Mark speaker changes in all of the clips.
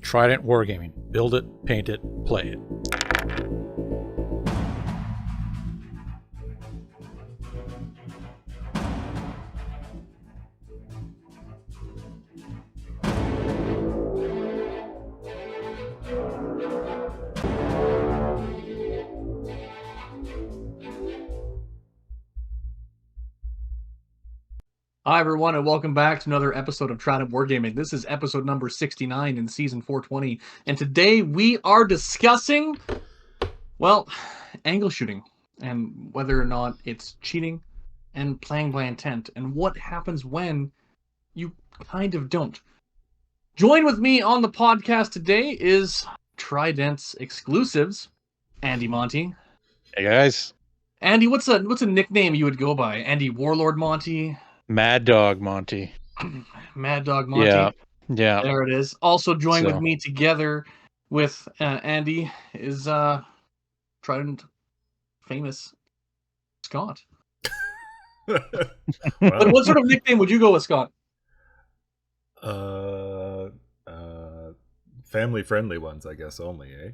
Speaker 1: Trident Wargaming. Build it, paint it, play it.
Speaker 2: Hi everyone, and welcome back to another episode of Trident Wargaming. This is episode number 69 in season 420, and today we are discussing, well, angle shooting, and whether or not it's cheating and playing by intent, and what happens when you kind of don't. Join with me on the podcast today is Trident's exclusives, Andy Monty.
Speaker 1: Hey guys.
Speaker 2: Andy, what's a nickname you would go by? Andy Warlord Monty?
Speaker 1: Mad Dog Monty.
Speaker 2: Mad Dog Monty.
Speaker 1: Yeah.
Speaker 2: There it is. Also joined with me together with Andy is Trident famous Scott.
Speaker 3: Wow.
Speaker 2: What sort of nickname would you go with, Scott?
Speaker 3: Family friendly ones, I guess only, eh?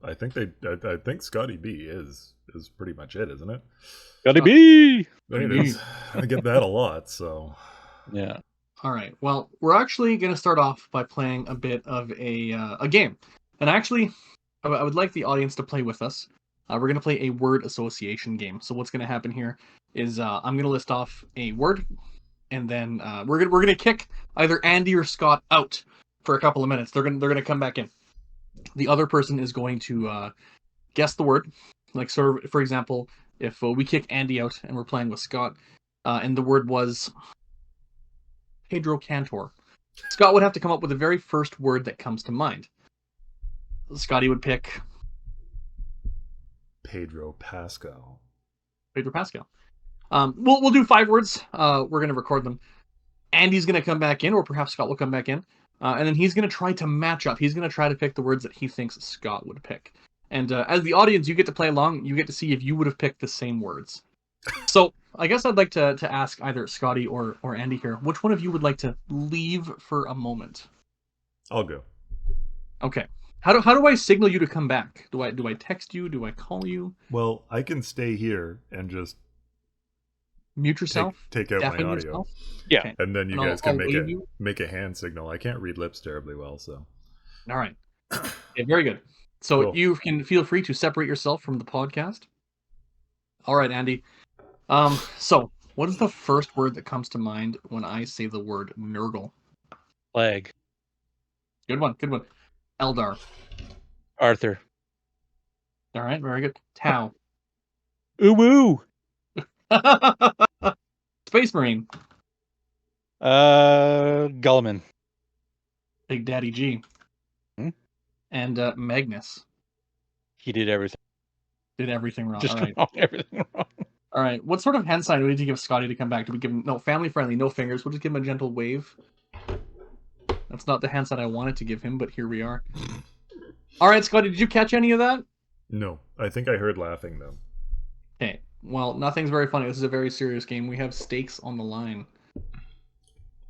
Speaker 3: I think Scotty B is pretty much it, isn't it?
Speaker 1: Scotty B!
Speaker 3: I get that a lot, so.
Speaker 2: Yeah. All right. Well, we're actually going to start off by playing a bit of a game. And actually, I would like the audience to play with us. We're going to play a word association game. So what's going to happen here is I'm going to list off a word, and then we're going to kick either Andy or Scott out for a couple of minutes. They're going to come back in. The other person is going to guess the word. Like, sort of, for example, if we kick Andy out and we're playing with Scott, and the word was Pedro Cantor, Scott would have to come up with the very first word that comes to mind. Scotty would pick
Speaker 3: Pedro Pascal.
Speaker 2: Pedro Pascal. We'll do 5 words. We're going to record them. Andy's going to come back in, or perhaps Scott will come back in, and then he's going to try to match up. He's going to try to pick the words that he thinks Scott would pick. And as the audience, you get to play along. You get to see if you would have picked the same words. So I guess I'd like to ask either Scotty or Andy here, which one of you would like to leave for a moment?
Speaker 3: I'll go.
Speaker 2: Okay. How do I signal you to come back? Do I text you? Do I call you?
Speaker 3: Well, I can stay here and just
Speaker 2: Mute yourself.
Speaker 3: take out my
Speaker 2: Deafen
Speaker 3: audio.
Speaker 2: yourself?
Speaker 1: Yeah.
Speaker 2: Okay.
Speaker 3: And then you
Speaker 2: And
Speaker 3: guys
Speaker 2: I'll
Speaker 3: can
Speaker 2: wave you.
Speaker 3: make a hand signal. I can't read lips terribly well, so.
Speaker 2: All right. Okay, very good. So
Speaker 3: Cool.
Speaker 2: You can feel free to separate yourself from the podcast. All right, Andy. So what is the first word that comes to mind when I say the word Nurgle?
Speaker 1: Plague.
Speaker 2: Good one. Eldar.
Speaker 1: Arthur.
Speaker 2: All right, very good. Tau.
Speaker 1: Uwu.
Speaker 2: Space Marine.
Speaker 1: Gulliman.
Speaker 2: Big Daddy G.
Speaker 1: Hmm?
Speaker 2: And Magnus.
Speaker 1: He did everything.
Speaker 2: Did everything wrong.
Speaker 1: Just
Speaker 2: All right.
Speaker 1: everything wrong.
Speaker 2: All right. What sort of hand sign do we need to give Scotty to come back? Do we give him family friendly, no fingers? We'll just give him a gentle wave. That's not the hand sign I wanted to give him, but here we are. All right, Scotty, did you catch any of that?
Speaker 3: No, I think I heard laughing, though.
Speaker 2: Okay. Well, nothing's very funny. This is a very serious game. We have stakes on the line.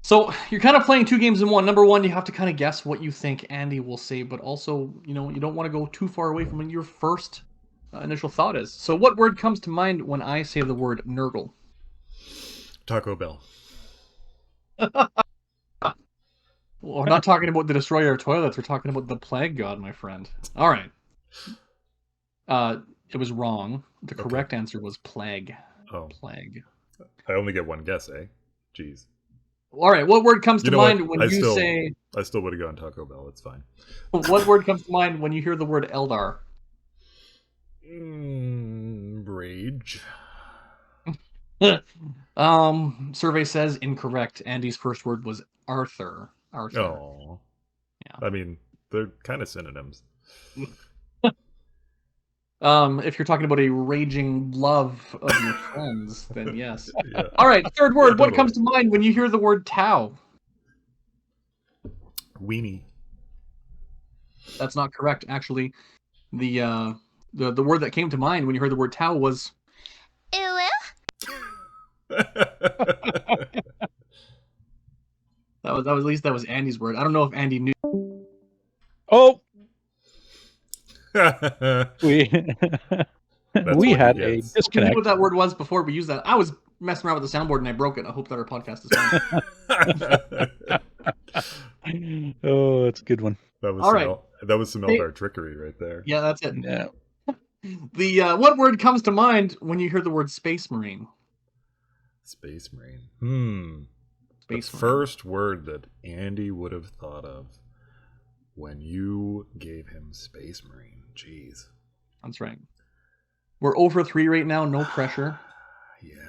Speaker 2: So you're kind of playing 2 games in one. Number one, you have to kind of guess what you think Andy will say, but also, you don't want to go too far away from what your first initial thought is. So what word comes to mind when I say the word Nurgle?
Speaker 3: Taco Bell.
Speaker 2: Well, we're not talking about the destroyer of toilets. We're talking about the plague god, my friend. All right. It was wrong. The correct answer was plague.
Speaker 3: Oh.
Speaker 2: Plague.
Speaker 3: I only get one guess, eh? Jeez.
Speaker 2: All right. What word comes to mind when you say...
Speaker 3: I still would have gone Taco Bell. It's fine.
Speaker 2: What word comes to mind when you hear the word Eldar?
Speaker 3: Rage.
Speaker 2: Survey says incorrect. Andy's first word was Arthur.
Speaker 3: Oh.
Speaker 2: Yeah.
Speaker 3: I mean, they're kind of synonyms.
Speaker 2: If you're talking about a raging love of your friends, then yes.
Speaker 3: Yeah.
Speaker 2: All right, third word.
Speaker 3: Yeah,
Speaker 2: What
Speaker 3: totally.
Speaker 2: comes to mind when you hear the word Tau?
Speaker 3: Weenie.
Speaker 2: That's not correct. Actually, the word that came to mind when you heard the word Tau was... That was at least that was Andy's word. I don't know if Andy knew.
Speaker 1: Oh,
Speaker 3: That's
Speaker 1: we we
Speaker 3: what he
Speaker 1: had a
Speaker 3: gets.
Speaker 2: We knew
Speaker 1: disconnect.
Speaker 2: what that word was before we used that. I was messing around with the soundboard and I broke it. I hope that our podcast is fine.
Speaker 1: Oh, that's a good one.
Speaker 2: All right.
Speaker 3: That was some
Speaker 2: Hey,
Speaker 3: Eldar trickery right there.
Speaker 2: yeah, that's it.
Speaker 1: Yeah.
Speaker 2: The what word comes to mind when you hear the word Space Marine?
Speaker 3: Space Marine. The
Speaker 2: Space Marine.
Speaker 3: first word that Andy would have thought of when you gave him Space Marine. Jeez.
Speaker 2: That's right. We're over 3 right now. No pressure.
Speaker 3: Yeah.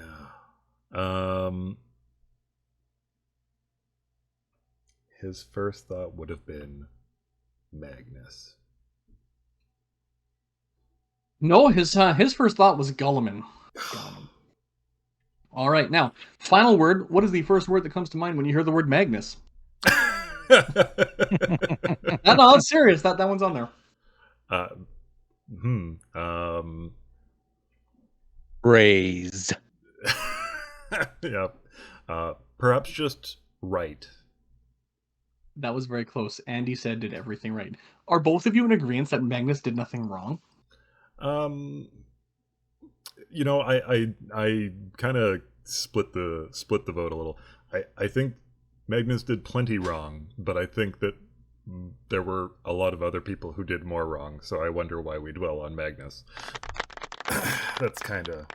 Speaker 3: His first thought would have been Magnus.
Speaker 2: No, his first thought was Gulliman. All right, now final word. What is the first word that comes to mind when you hear the word Magnus? No, it's serious. That one's on there.
Speaker 1: Raised.
Speaker 3: Yeah. Perhaps just right.
Speaker 2: That was very close. Andy said did everything right. Are both of you in agreement that Magnus did nothing wrong?
Speaker 3: You know, I kind of split the vote a little. I think Magnus did plenty wrong, but I think that there were a lot of other people who did more wrong. So I wonder why we dwell on Magnus. That's kind of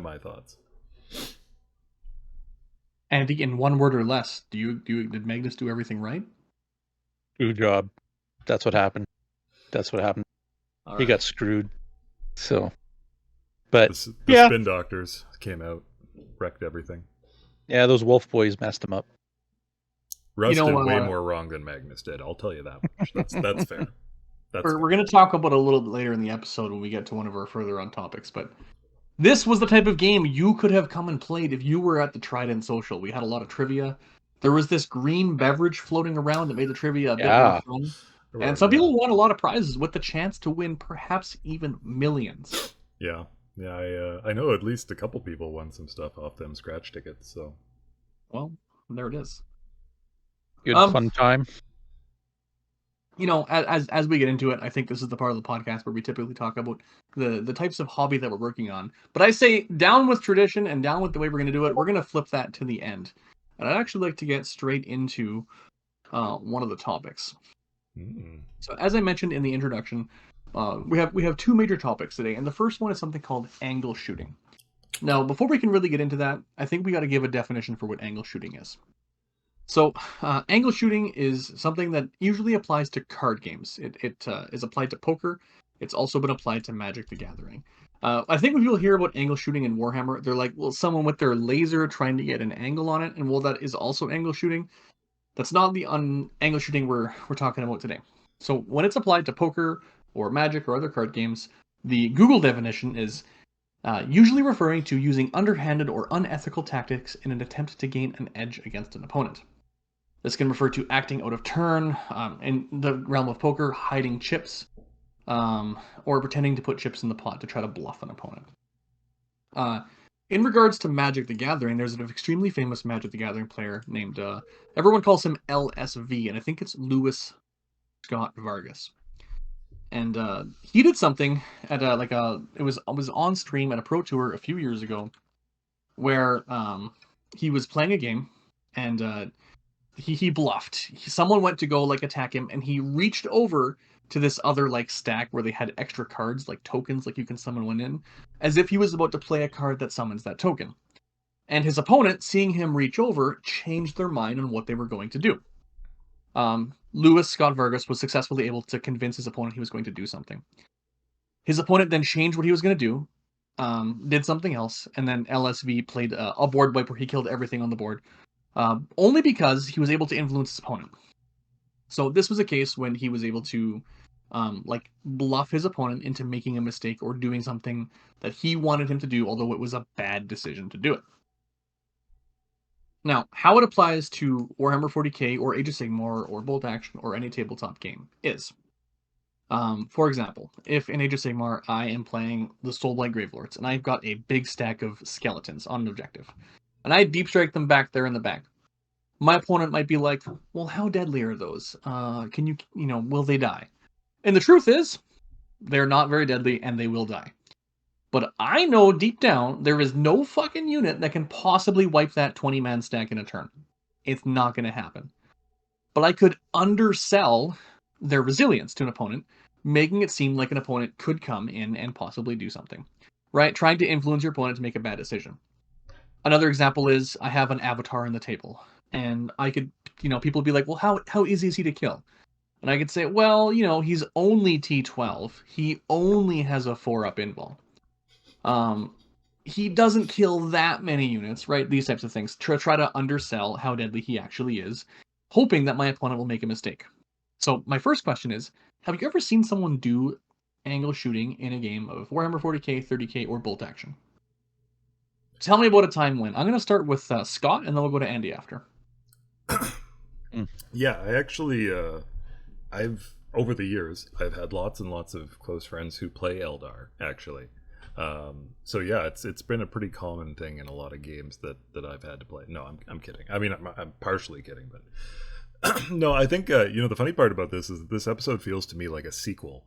Speaker 3: my thoughts.
Speaker 2: Andy, in one word or less, did Magnus do everything right?
Speaker 1: Good job. That's what happened.
Speaker 2: All
Speaker 1: He
Speaker 2: right.
Speaker 1: got screwed. So, but
Speaker 3: The
Speaker 1: yeah,
Speaker 3: spin doctors came out, wrecked everything.
Speaker 1: yeah, those wolf boys messed him up.
Speaker 3: Russ
Speaker 2: You know,
Speaker 3: did way more wrong than Magnus did. I'll tell you that much. That's fair.
Speaker 2: We're going to talk about it a little bit later in the episode when we get to one of our further on topics, but this was the type of game you could have come and played if you were at the Trident Social. We had a lot of trivia. There was this green beverage floating around that made the trivia a bit more fun. And some people won a lot of prizes with the chance to win perhaps even millions.
Speaker 3: Yeah. I know at least a couple people won some stuff off them scratch tickets. So,
Speaker 2: well, there it is.
Speaker 1: Good fun time.
Speaker 2: You know, as we get into it, I think this is the part of the podcast where we typically talk about the types of hobby that we're working on. But I say down with tradition and down with the way we're going to do it. We're going to flip that to the end. And I'd actually like to get straight into one of the topics. So as I mentioned in the introduction, we have 2 major topics today, and the first one is something called angle shooting. Now, before we can really get into that, I think we got to give a definition for what angle shooting is. So, angle shooting is something that usually applies to card games. It is applied to poker. It's also been applied to Magic the Gathering. I think when people hear about angle shooting in Warhammer, they're like, well, someone with their laser trying to get an angle on it, and well, that is also angle shooting. That's not the angle shooting we're talking about today. So when it's applied to poker or Magic or other card games, the Google definition is usually referring to using underhanded or unethical tactics in an attempt to gain an edge against an opponent. This can refer to acting out of turn, in the realm of poker, hiding chips, or pretending to put chips in the pot to try to bluff an opponent. In regards to Magic the Gathering, there's an extremely famous Magic the Gathering player named, everyone calls him LSV, and I think it's Louis Scott Vargas. And he did something at it was on stream at a pro tour a few years ago, where he was playing a game, and he bluffed. Someone went to go like attack him, and he reached over to this other like stack where they had extra cards, like tokens, like you can summon one in, as if he was about to play a card that summons that token. And his opponent, seeing him reach over, changed their mind on what they were going to do. Louis Scott Vargas was successfully able to convince his opponent he was going to do something. His opponent then changed what he was going to do, did something else, and then LSV played a board wipe where he killed everything on the board, only because he was able to influence his opponent. So this was a case when he was able to bluff his opponent into making a mistake or doing something that he wanted him to do, although it was a bad decision to do it. Now, how it applies to Warhammer 40k or Age of Sigmar or Bolt Action or any tabletop game is, for example, if in Age of Sigmar I am playing the Soulblight Gravelords and I've got a big stack of skeletons on an objective, and I deep strike them back there in the back, my opponent might be like, well, how deadly are those? Can you, will they die? And the truth is, they're not very deadly and they will die. But I know deep down, there is no fucking unit that can possibly wipe that 20-man stack in a turn. It's not going to happen. But I could undersell their resilience to an opponent, making it seem like an opponent could come in and possibly do something. Right? Trying to influence your opponent to make a bad decision. Another example is I have an avatar on the table. And I could, people would be like, well, how easy is he to kill? And I could say, well, he's only T12. He only has a 4-up invul. He doesn't kill that many units, right? These types of things. Try to undersell how deadly he actually is, hoping that my opponent will make a mistake. So my first question is, have you ever seen someone do angle shooting in a game of Warhammer 40k, 30k, or bolt action? Tell me about a time when. I'm going to start with Scott, and then we'll go to Andy after.
Speaker 3: Yeah, I actually, over the years, I've had lots and lots of close friends who play Eldar, actually. So yeah, it's been a pretty common thing in a lot of games that I've had to play. No, I'm kidding. I mean, I'm partially kidding, but no, I think the funny part about this is that this episode feels to me like a sequel.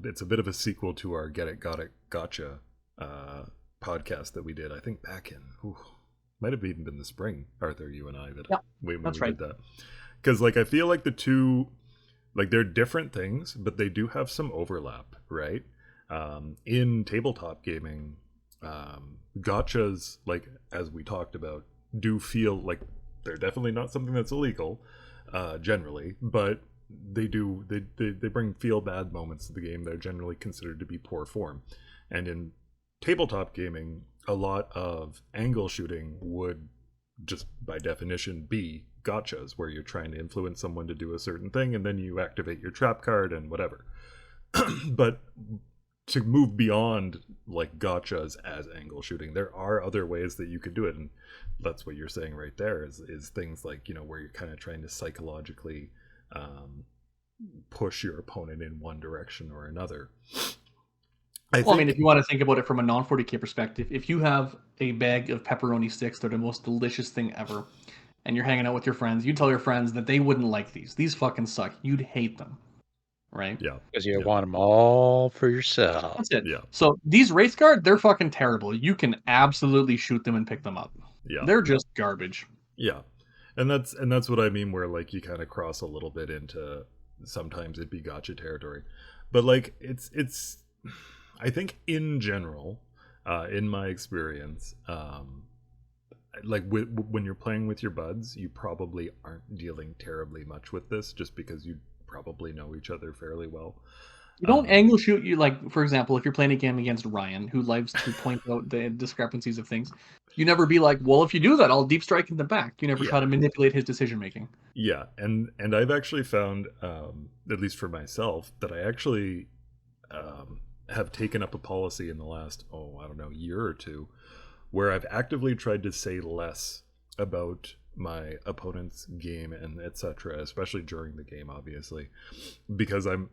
Speaker 3: It's a bit of a sequel to our Get It, Got It, Gotcha podcast that we did. I think back in might have even been the spring, Arthur, you and I when we did that. Because I feel like the two, they're different things, but they do have some overlap, right? In tabletop gaming, gotchas, as we talked about, do feel like they're definitely not something that's illegal, generally, but they bring feel bad moments to the game that are generally considered to be poor form. And in tabletop gaming, a lot of angle shooting would just by definition be gotchas, where you're trying to influence someone to do a certain thing and then you activate your trap card and whatever. But to move beyond gotchas as angle shooting, there are other ways that you could do it, and that's what you're saying right there is things where you're kind of trying to psychologically push your opponent in one direction or another. I mean,
Speaker 2: if you want to think about it from a non-40k perspective, if you have a bag of pepperoni sticks, they're the most delicious thing ever, and you're hanging out with your friends, you tell your friends that they wouldn't like these fucking suck, you'd hate them. Right?
Speaker 3: Yeah.
Speaker 1: Because you want them all for yourself.
Speaker 2: That's it.
Speaker 3: Yeah.
Speaker 2: So these Wraithguard, they're fucking terrible. You can absolutely shoot them and pick them up.
Speaker 3: Yeah.
Speaker 2: They're just garbage.
Speaker 3: Yeah. And that's what I mean, where you kind of cross a little bit into sometimes it'd be gotcha territory. But it's I think in general, in my experience, when you're playing with your buds, you probably aren't dealing terribly much with this, just because you probably know each other fairly well.
Speaker 2: You don't angle shoot. You for example, if you're playing a game against Ryan, who likes to point out the discrepancies of things, you never be like, well, if you do that, I'll deep strike in the back. You never try to manipulate his decision making.
Speaker 3: Yeah, and I've actually found, at least for myself, that I actually have taken up a policy in the last year or two, where I've actively tried to say less about my opponent's game and etc., especially during the game, obviously, because I'm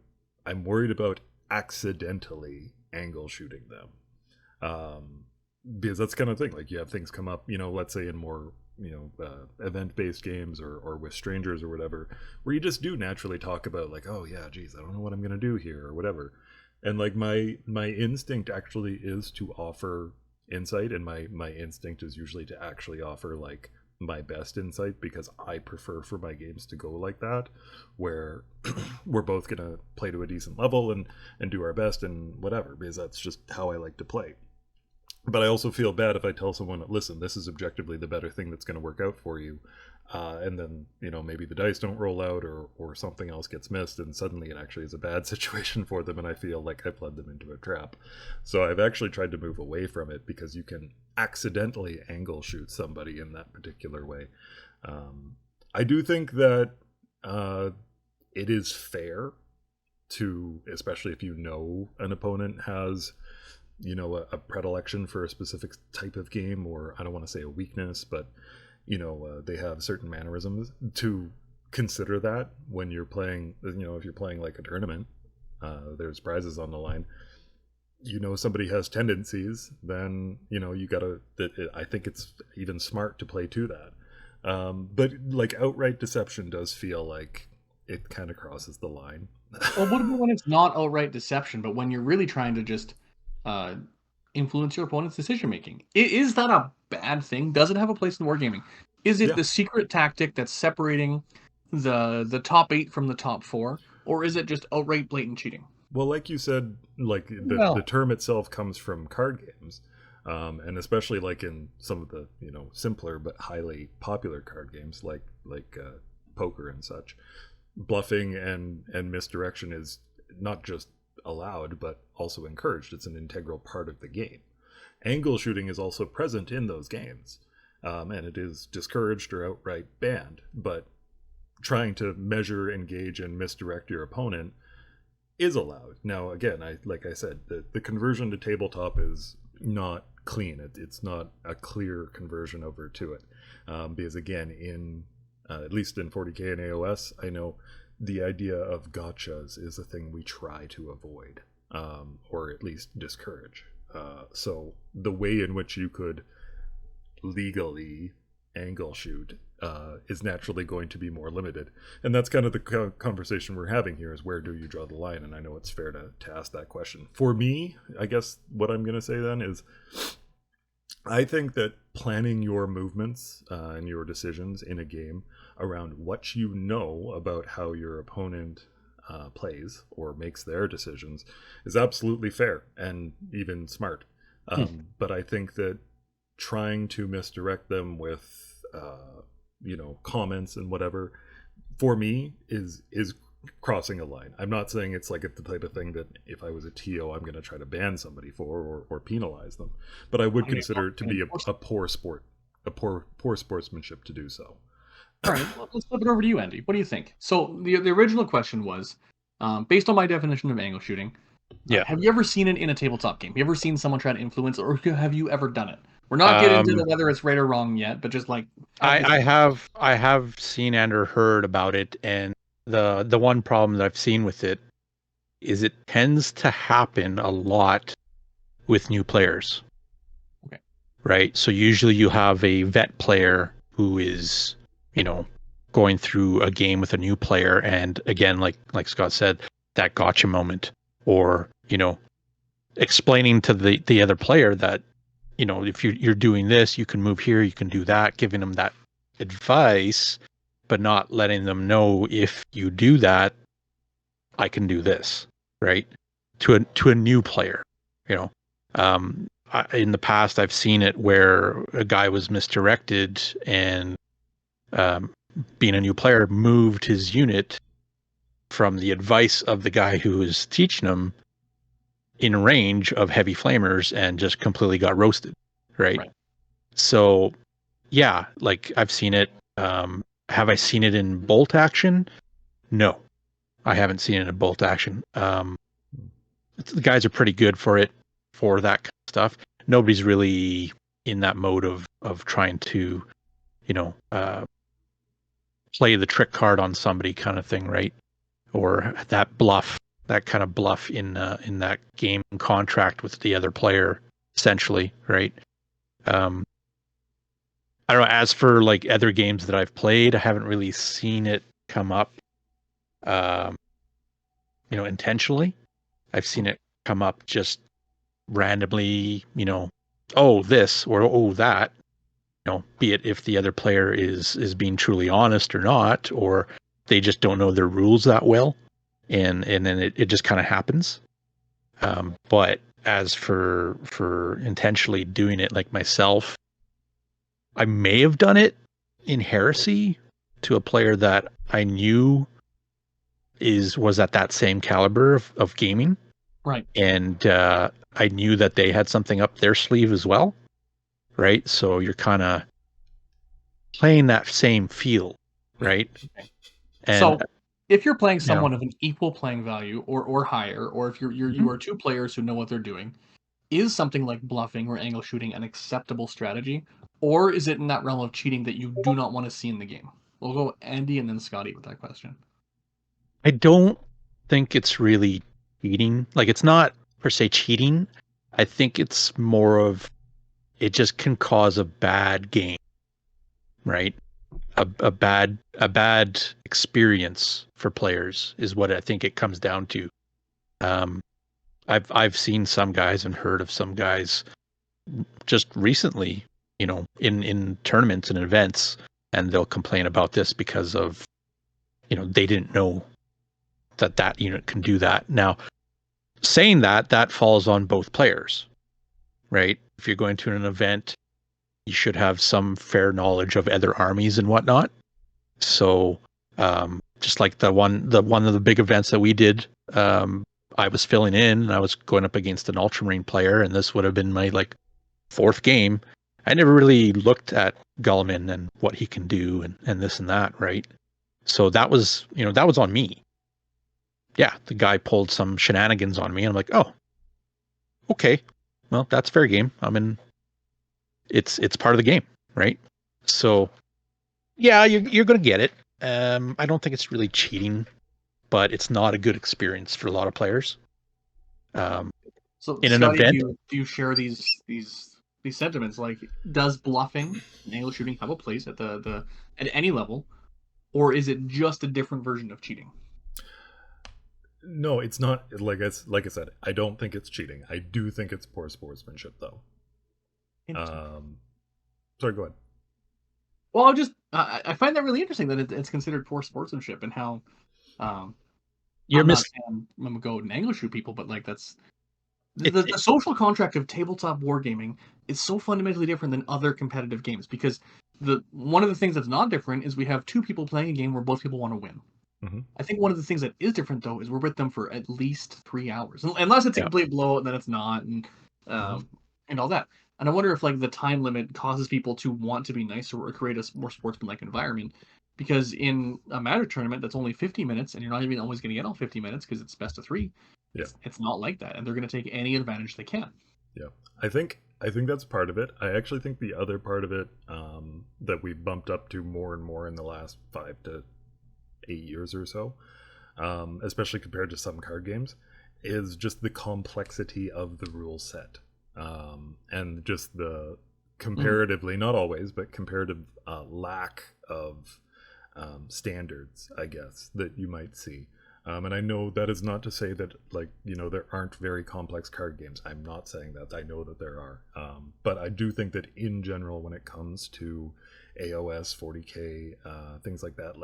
Speaker 3: worried about accidentally angle shooting them, because that's the kind of thing, you have things come up, let's say in more event-based games or with strangers or whatever, where you just do naturally talk about oh yeah, geez, I don't know what I'm gonna do here or whatever, and my instinct actually is to offer insight, and my instinct is usually to actually offer my best insight, because I prefer for my games to go like that, where we're both gonna play to a decent level and do our best and whatever, because that's just how I like to play. But I also feel bad if I tell someone, listen, this is objectively the better thing that's going to work out for you, and then maybe the dice don't roll out or something else gets missed, and suddenly it actually is a bad situation for them, and I feel like I've led them into a trap. So I've actually tried to move away from it, because you can accidentally angle shoot somebody in that particular way. I do think that it is fair to, especially if an opponent has a predilection for a specific type of game, or I don't want to say a weakness, but they have certain mannerisms, to consider that when you're playing. If you're playing a tournament, there's prizes on the line, somebody has tendencies, then you gotta, I think it's even smart to play to that. But like outright deception does feel like it kind of crosses the line.
Speaker 2: Well, what about when it's not outright deception, but when you're really trying to just uh, influence your opponent's decision making? Is that a bad thing? Does it have a place in wargaming? Is it
Speaker 3: Yeah.
Speaker 2: the secret tactic that's separating the top 8 from the top 4, or is it just outright blatant cheating?
Speaker 3: Well, like you said, like
Speaker 1: Well-
Speaker 3: the term itself comes from card games, and especially like in some of the simpler but highly popular card games like poker and such. Bluffing and misdirection is not just allowed but also encouraged. It's an integral part of the game. Angle shooting is also present in those games, and it is discouraged or outright banned. But trying to measure, engage, and misdirect your opponent is allowed. Now, again, like I said, the conversion to tabletop is not clean. It's not a clear conversion over to it, because again, in at least in 40k and AOS, I know the idea of gotchas is a thing we try to avoid, or at least discourage. So the way in which you could legally angle shoot is naturally going to be more limited. And that's kind of the conversation we're having here, is where do you draw the line? And I know it's fair to ask that question. For me, I guess what I'm going to say then is, I think that planning your movements and your decisions in a game around what you know about how your opponent plays or makes their decisions is absolutely fair and even smart. But I think that trying to misdirect them with comments and whatever, for me, is crossing a line. I'm not saying it's like the type of thing that if I was a TO I'm going to try to ban somebody for or penalize them, but I would consider it to be a poor sportsmanship to do so.
Speaker 2: All right, let's flip it over to you, Andy. What do you think? So the original question was, based on my definition of angle shooting,
Speaker 1: Yeah.
Speaker 2: have you ever seen it in a tabletop game? Have you ever seen someone try to influence, or have you ever done it? We're not getting into whether it's right or wrong yet, but just like
Speaker 1: I have seen and or heard about it, and the one problem that I've seen with it is it tends to happen a lot with new players.
Speaker 2: Okay.
Speaker 1: Right? So usually you have a vet player who is, going through a game with a new player, and again, like Scott said, that gotcha moment, or, explaining to the other player that, if you're doing this, you can move here, you can do that, giving them that advice, but not letting them know, if you do that, I can do this, right? To a new player, in the past, I've seen it where a guy was misdirected, and being a new player, moved his unit from the advice of the guy who was teaching him in range of heavy flamers, and just completely got roasted, right? So yeah, like I've seen it. Have I seen it in bolt action? No, I haven't seen it in bolt action. The guys are pretty good for it, for that kind of stuff. Nobody's really in that mode of trying to, play the trick card on somebody, kind of thing, right? Or that kind of bluff in that game contract with the other player, essentially, right? I don't know. As for like other games that I've played, I haven't really seen it come up, intentionally. I've seen it come up just randomly, oh, this or oh, that, be it if the other player is being truly honest or not, or they just don't know their rules that well, and then it just kind of happens. But as for intentionally doing it, like myself, I may have done it in Heresy to a player that I knew was at that same caliber of gaming.
Speaker 2: Right.
Speaker 1: And I knew that they had something up their sleeve as well. Right. So you're kind of playing that same field. Right. And
Speaker 2: so if you're playing someone of an equal playing value or higher, or if you are two players who know what they're doing, is something like bluffing or angle shooting an acceptable strategy? Or is it in that realm of cheating that you do not want to see in the game? We'll go Andy and then Scotty with that question.
Speaker 1: I don't think it's really cheating. Like, it's not per se cheating. I think it's more of, it just can cause a bad game, right? a bad experience for players is what I think it comes down to. I've seen some guys and heard of some guys just recently, in tournaments and events, and they'll complain about this because of, they didn't know that unit can do that. Now, saying that falls on both players, right? If you're going to an event, you should have some fair knowledge of other armies and whatnot. So, just like the one of the big events that we did, I was filling in and I was going up against an Ultramarine player, and this would have been my fourth game. I never really looked at Guilliman and what he can do and this and that, right? So that was on me. Yeah, the guy pulled some shenanigans on me, and I'm like, oh, okay, well, that's fair game. I mean, it's part of the game, right? So, yeah, you're gonna get it. I don't think it's really cheating, but it's not a good experience for a lot of players.
Speaker 2: So,
Speaker 1: in
Speaker 2: Scotty,
Speaker 1: an event,
Speaker 2: do you share these sentiments? Like, does bluffing and angle shooting have a place at the at any level, or is it just a different version of cheating?
Speaker 3: No, it's not. Like I said, I don't think it's cheating. I do think it's poor sportsmanship, though. Sorry, go ahead.
Speaker 2: Well, I find that really interesting that it's considered poor sportsmanship, and how
Speaker 1: you're
Speaker 2: I'm gonna go and angle shoot people, but that's the social contract of tabletop wargaming is so fundamentally different than other competitive games, because one of the things that's not different is we have two people playing a game where both people want to win.
Speaker 3: Mm-hmm.
Speaker 2: I think one of the things that is different, though, is we're with them for at least 3 hours, unless it's a complete blowout, then it's not, and all that. And I wonder if the time limit causes people to want to be nicer or create a more sportsmanlike environment, because in a Magic tournament that's only 50 minutes, and you're not even always going to get all 50 minutes because it's best of 3.
Speaker 3: Yeah.
Speaker 2: It's not like that, and they're going to take any advantage they can.
Speaker 3: Yeah, I think that's part of it. I actually think the other part of it that we've bumped up to more and more in the last 5 to 8 years or so, especially compared to some card games, is just the complexity of the rule set, and just the comparatively, not always, but comparative lack of standards, I guess, that you might see. And I know that is not to say that there aren't very complex card games. I'm not saying that. I know that there are, but I do think that in general, when it comes to AoS 40k, things like that,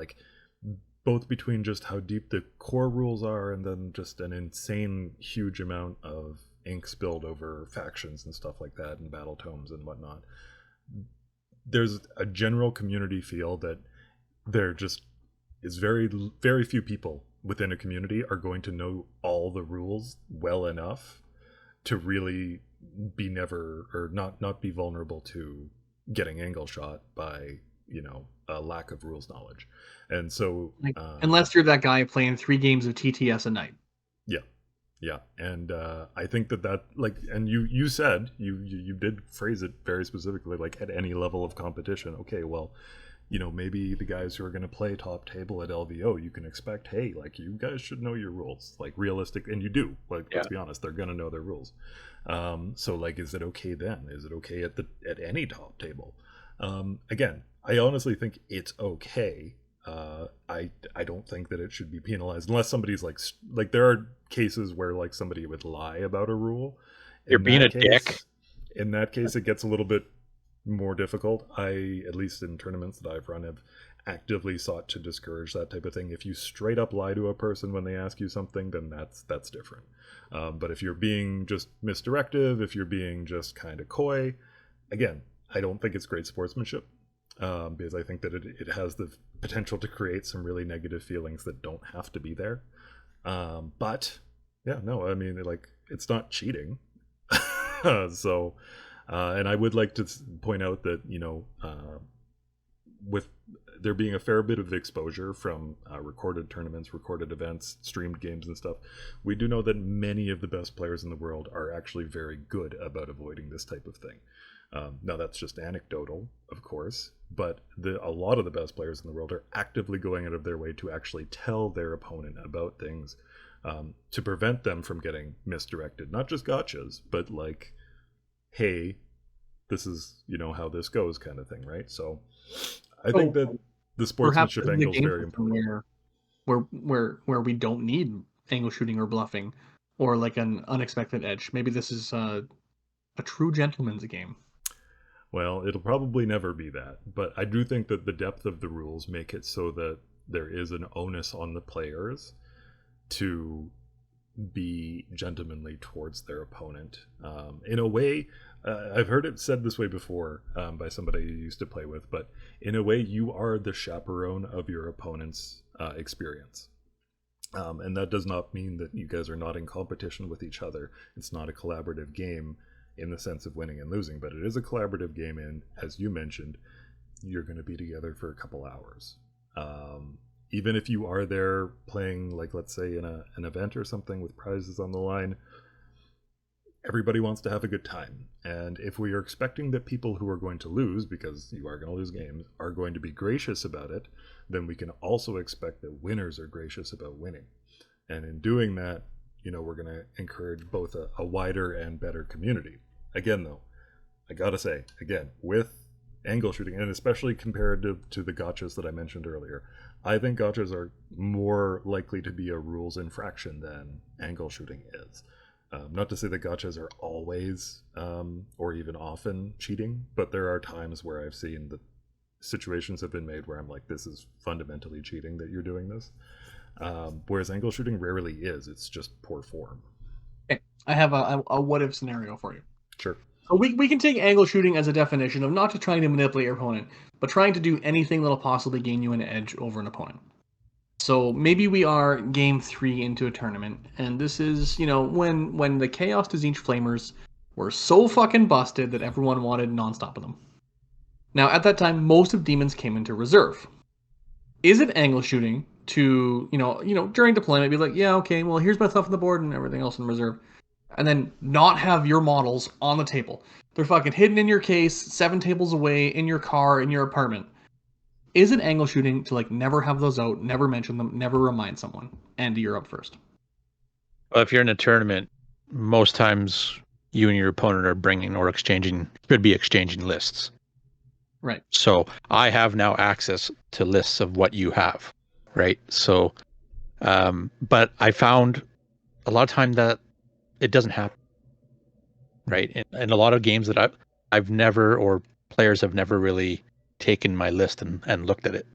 Speaker 3: both between just how deep the core rules are and then just an insane huge amount of ink spilled over factions and stuff like that and battle tomes and whatnot, there's a general community feel that there just is very, very few people within a community are going to know all the rules well enough to really be not be vulnerable to getting angle shot by a lack of rules knowledge. And so
Speaker 2: unless you're that guy playing 3 games of TTS a night.
Speaker 3: Yeah, and I think that and you said you did phrase it very specifically, at any level of competition. Okay, well, maybe the guys who are going to play top table at LVO, you can expect, hey, you guys should know your rules, realistic, and you do. Let's be honest, they're going to know their rules. So is it okay then? Is it okay at any top table? Again, I honestly think it's okay. I don't think that it should be penalized unless somebody's there are cases where somebody would lie about a rule.
Speaker 1: You're being a dick.
Speaker 3: In that case, it gets a little bit more difficult. I, at least in tournaments that I've run, have actively sought to discourage that type of thing. If you straight up lie to a person when they ask you something, then that's different. But if you're being just misdirective, if you're being just kind of coy, again, I don't think it's great sportsmanship, because I think that it has the potential to create some really negative feelings that don't have to be there. But yeah, no, I mean, it's not cheating. So, and I would like to point out that, with there being a fair bit of exposure from recorded tournaments, recorded events, streamed games and stuff, we do know that many of the best players in the world are actually very good about avoiding this type of thing. Now, that's just anecdotal, of course, but a lot of the best players in the world are actively going out of their way to actually tell their opponent about things, to prevent them from getting misdirected. Not just gotchas, but hey, this is how this goes kind of thing, right? So I think that the
Speaker 2: perhaps
Speaker 3: sportsmanship
Speaker 2: this is a
Speaker 3: angle is
Speaker 2: game
Speaker 3: very
Speaker 2: system
Speaker 3: important.
Speaker 2: where we don't need angle shooting or bluffing or like an unexpected edge. Maybe this is a true gentleman's game.
Speaker 3: Well, it'll probably never be that, but I do think that the depth of the rules make it so that there is an onus on the players to be gentlemanly towards their opponent. In a way, I've heard it said this way before by somebody you used to play with, but in a way, you are the chaperone of your opponent's experience. And that does not mean that you guys are not in competition with each other. It's not a collaborative game in the sense of winning and losing, but it is a collaborative game, and as you mentioned, you're going to be together for a couple hours. Even if you are there playing, like, let's say in an event or something with prizes on the line, everybody wants to have a good time. And if we are expecting that people who are going to lose, because you are going to lose games, are going to be gracious about it, then we can also expect that winners are gracious about winning. And in doing that, we're going to encourage both a wider and better community. Again, though, I gotta say, with angle shooting, and especially compared to the gotchas that I mentioned earlier, I think gotchas are more likely to be a rules infraction than angle shooting is. Not to say that gotchas are always or even often cheating, but there are times where I've seen that situations have been made where I'm like, this is fundamentally cheating that you're doing this. Whereas angle shooting rarely is. It's just poor form.
Speaker 2: Okay. I have a what-if scenario for you.
Speaker 3: Sure.
Speaker 2: So we can take angle shooting as a definition of not to trying to manipulate your opponent, but trying to do anything that'll possibly gain you an edge over an opponent. So maybe we are game 3 into a tournament, and this is, when the Chaos to Tzeentch Flamers were so fucking busted that everyone wanted non-stop of them. Now, at that time, most of Demons came into reserve. Is it angle shooting to, during deployment, be like, yeah, okay, well, here's my stuff on the board and everything else in reserve, and then not have your models on the table? They're fucking hidden in your case, 7 tables away, in your car, in your apartment. Is it angle shooting to never have those out, never mention them, never remind someone? Andy, you're up first.
Speaker 1: Well, if you're in a tournament, most times you and your opponent are bringing or could be exchanging lists.
Speaker 2: Right.
Speaker 1: So I have now access to lists of what you have, right? So, but I found a lot of time that it doesn't happen, right? In a lot of games that I've never, or players have never really taken my list and looked at it.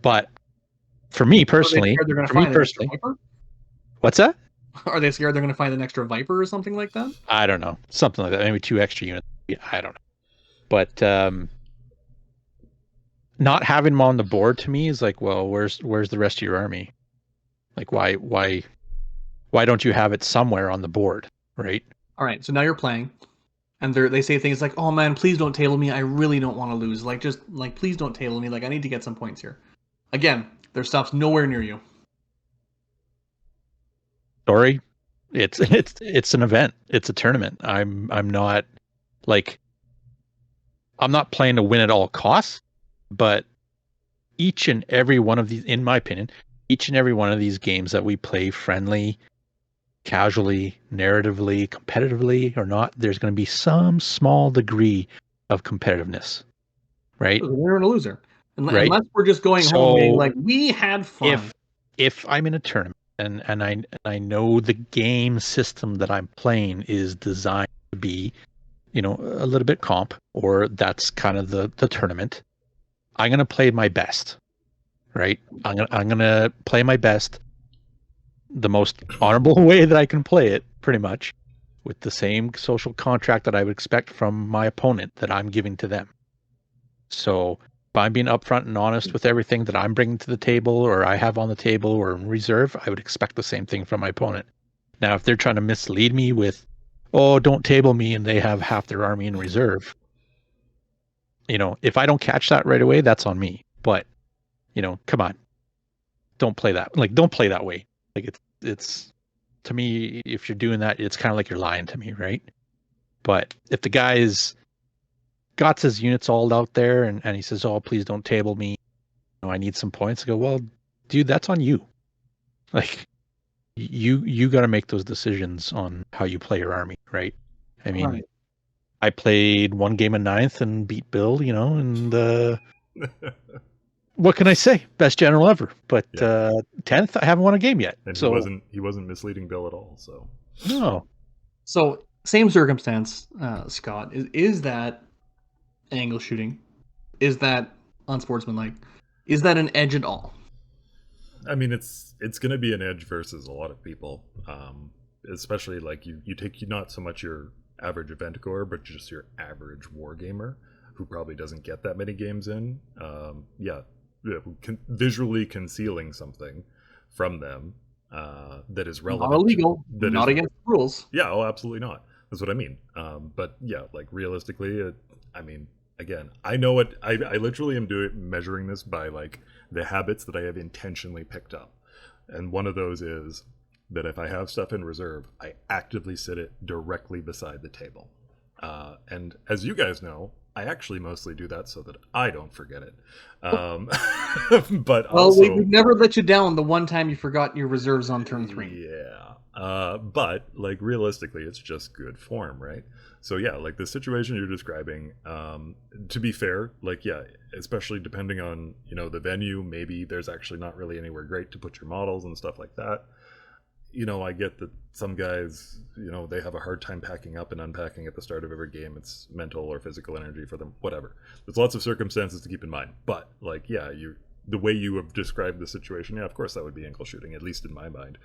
Speaker 1: But for me personally, what's that?
Speaker 2: Are they scared they're going to find an extra Viper or something like that?
Speaker 1: I don't know. Something like that. Maybe 2 extra units. I don't know. But not having them on the board to me is like, well, where's the rest of your army? Like, why don't you have it somewhere on the board, right?
Speaker 2: All right. So now you're playing, and they say things like, "Oh man, please don't table me. I really don't want to lose. Please don't table me. I need to get some points here." Again, their stuff's nowhere near you.
Speaker 1: Sorry, it's an event. It's a tournament. I'm not playing to win at all costs, but each and every one of these, in my opinion, each and every one of these games that we play friendly, casually, narratively, competitively or not, there's going to be some small degree of competitiveness, right?
Speaker 2: So the winner and a loser.
Speaker 1: Right?
Speaker 2: Unless we're just going home being like, we had fun.
Speaker 1: If I'm in a tournament and I know the game system that I'm playing is designed to be, a little bit comp, or that's kind of the tournament, I'm going to play my best, right? I'm going to play my best the most honorable way that I can play it, pretty much, with the same social contract that I would expect from my opponent that I'm giving to them. So if I'm being upfront and honest with everything that I'm bringing to the table, or I have on the table, or in reserve, I would expect the same thing from my opponent. Now, if they're trying to mislead me with, oh, don't table me, and they have half their army in reserve, if I don't catch that right away, that's on me. But, come on, don't play that. Don't play that way. It's to me, if you're doing that, it's kind of like you're lying to me, right? But if the guy's got his units all out there and he says, oh, please don't table me, I need some points, I go, well, dude, that's on you. You got to make those decisions on how you play your army, right? I mean, right. I played one game of 9th and beat Bill, and What can I say? Best general ever. But
Speaker 3: Yeah.
Speaker 1: 10th, I haven't won a game yet.
Speaker 3: And
Speaker 1: so
Speaker 3: he wasn't misleading Bill at all. So
Speaker 1: no.
Speaker 2: So same circumstance, Scott. Is that angle shooting? Is that unsportsmanlike? Is that an edge at all?
Speaker 3: I mean, it's going to be an edge versus a lot of people, especially like you take not so much your average event goer, but just your average wargamer who probably doesn't get that many games in. Visually concealing something from them that is relevant,
Speaker 2: Not illegal, not against the rules.
Speaker 3: Yeah, oh, absolutely not. That's what I mean. But yeah, like realistically, I mean, again, I know what I literally am measuring this by like the habits that I have intentionally picked up, and one of those is that if I have stuff in reserve, I actively sit it directly beside the table. And as you guys know, I actually mostly do that so that I don't forget it. But
Speaker 2: well,
Speaker 3: also,
Speaker 2: we've never let you down the one time you forgot your reserves on turn 3.
Speaker 3: Yeah. But like realistically, it's just good form, right? So yeah, like the situation you're describing, to be fair, like yeah, especially depending on, you know, the venue, maybe there's actually not really anywhere great to put your models and stuff like that. You know, I get that some guys, you know, they have a hard time packing up and unpacking at the start of every game. It's mental or physical energy for them, whatever. There's lots of circumstances to keep in mind. But like, yeah, the way you have described the situation, yeah, of course that would be ankle shooting, at least in my mind.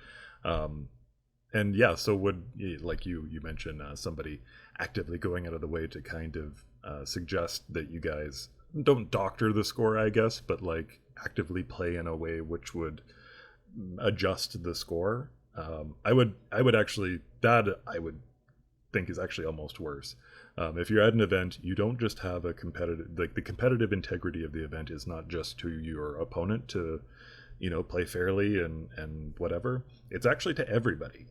Speaker 3: And yeah, so would, like you mentioned, somebody actively going out of the way to kind of suggest that you guys don't doctor the score, I guess, but like actively play in a way which would adjust the score. I would actually, that I would think is actually almost worse. If you're at an event, you don't just have a competitive, like the competitive integrity of the event is not just to your opponent to, you know, play fairly and whatever. It's actually to everybody,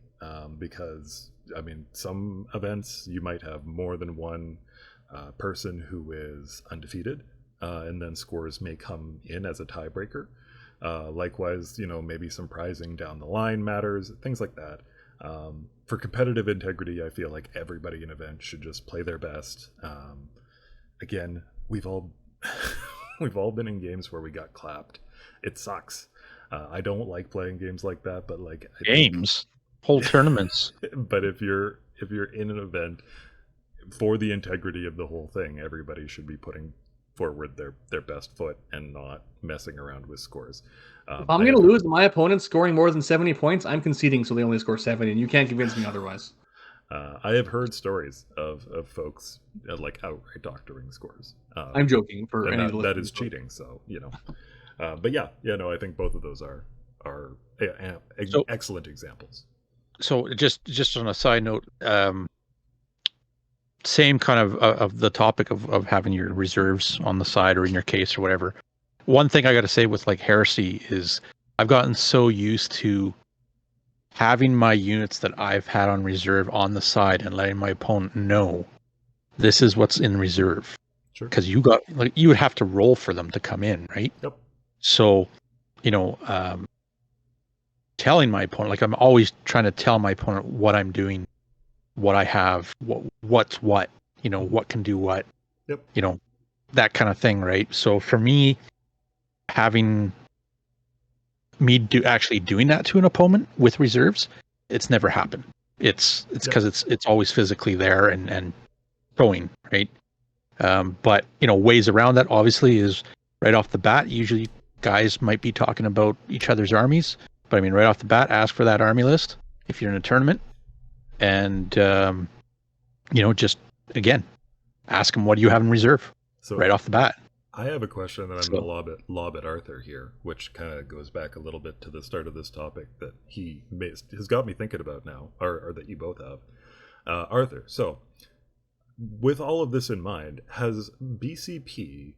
Speaker 3: because I mean, some events you might have more than one person who is undefeated, and then scores may come in as a tiebreaker. Likewise, you know, maybe some prizing down the line matters, things like that. For competitive integrity, I feel like everybody in event should just play their best. Again, we've all we've all been in games where we got clapped. It sucks. I don't like playing games like that, but like
Speaker 1: Whole tournaments.
Speaker 3: But if you're in an event, for the integrity of the whole thing, everybody should be putting forward their best foot and not messing around with scores.
Speaker 2: If I'm going to lose, my opponent's scoring more than 70 points, I'm conceding so they only score 70, and you can't convince me otherwise.
Speaker 3: I have heard stories of folks like outright doctoring scores.
Speaker 2: I'm joking for any
Speaker 3: that is cheating. So you know, but yeah, no, I think both of those are excellent examples.
Speaker 1: So just on a side note, same kind of the topic of having your reserves on the side or in your case or whatever. One thing I got to say with like Heresy is I've gotten so used to having my units that I've had on reserve on the side and letting my opponent know this is what's in reserve.
Speaker 3: Sure.
Speaker 1: Because you would have to roll for them to come in, right?
Speaker 3: Yep.
Speaker 1: So, you know, telling my opponent, like I'm always trying to tell my opponent what I'm doing, what I have, what's what, you know, what can do what,
Speaker 3: yep,
Speaker 1: you know, that kind of thing, right? So for me, having me actually doing that to an opponent with reserves, it's never happened. It's because it's always physically there and showing, right? But you know, ways around that obviously is right off the bat. Usually, guys might be talking about each other's armies, but I mean, right off the bat, ask for that army list if you're in a tournament. And you know, just again, ask them what do you have in reserve, so right off the bat.
Speaker 3: I have a question that I'm going to lob at Arthur here, which kind of goes back a little bit to the start of this topic that has got me thinking about now, or that you both have, Arthur. So, with all of this in mind, has BCP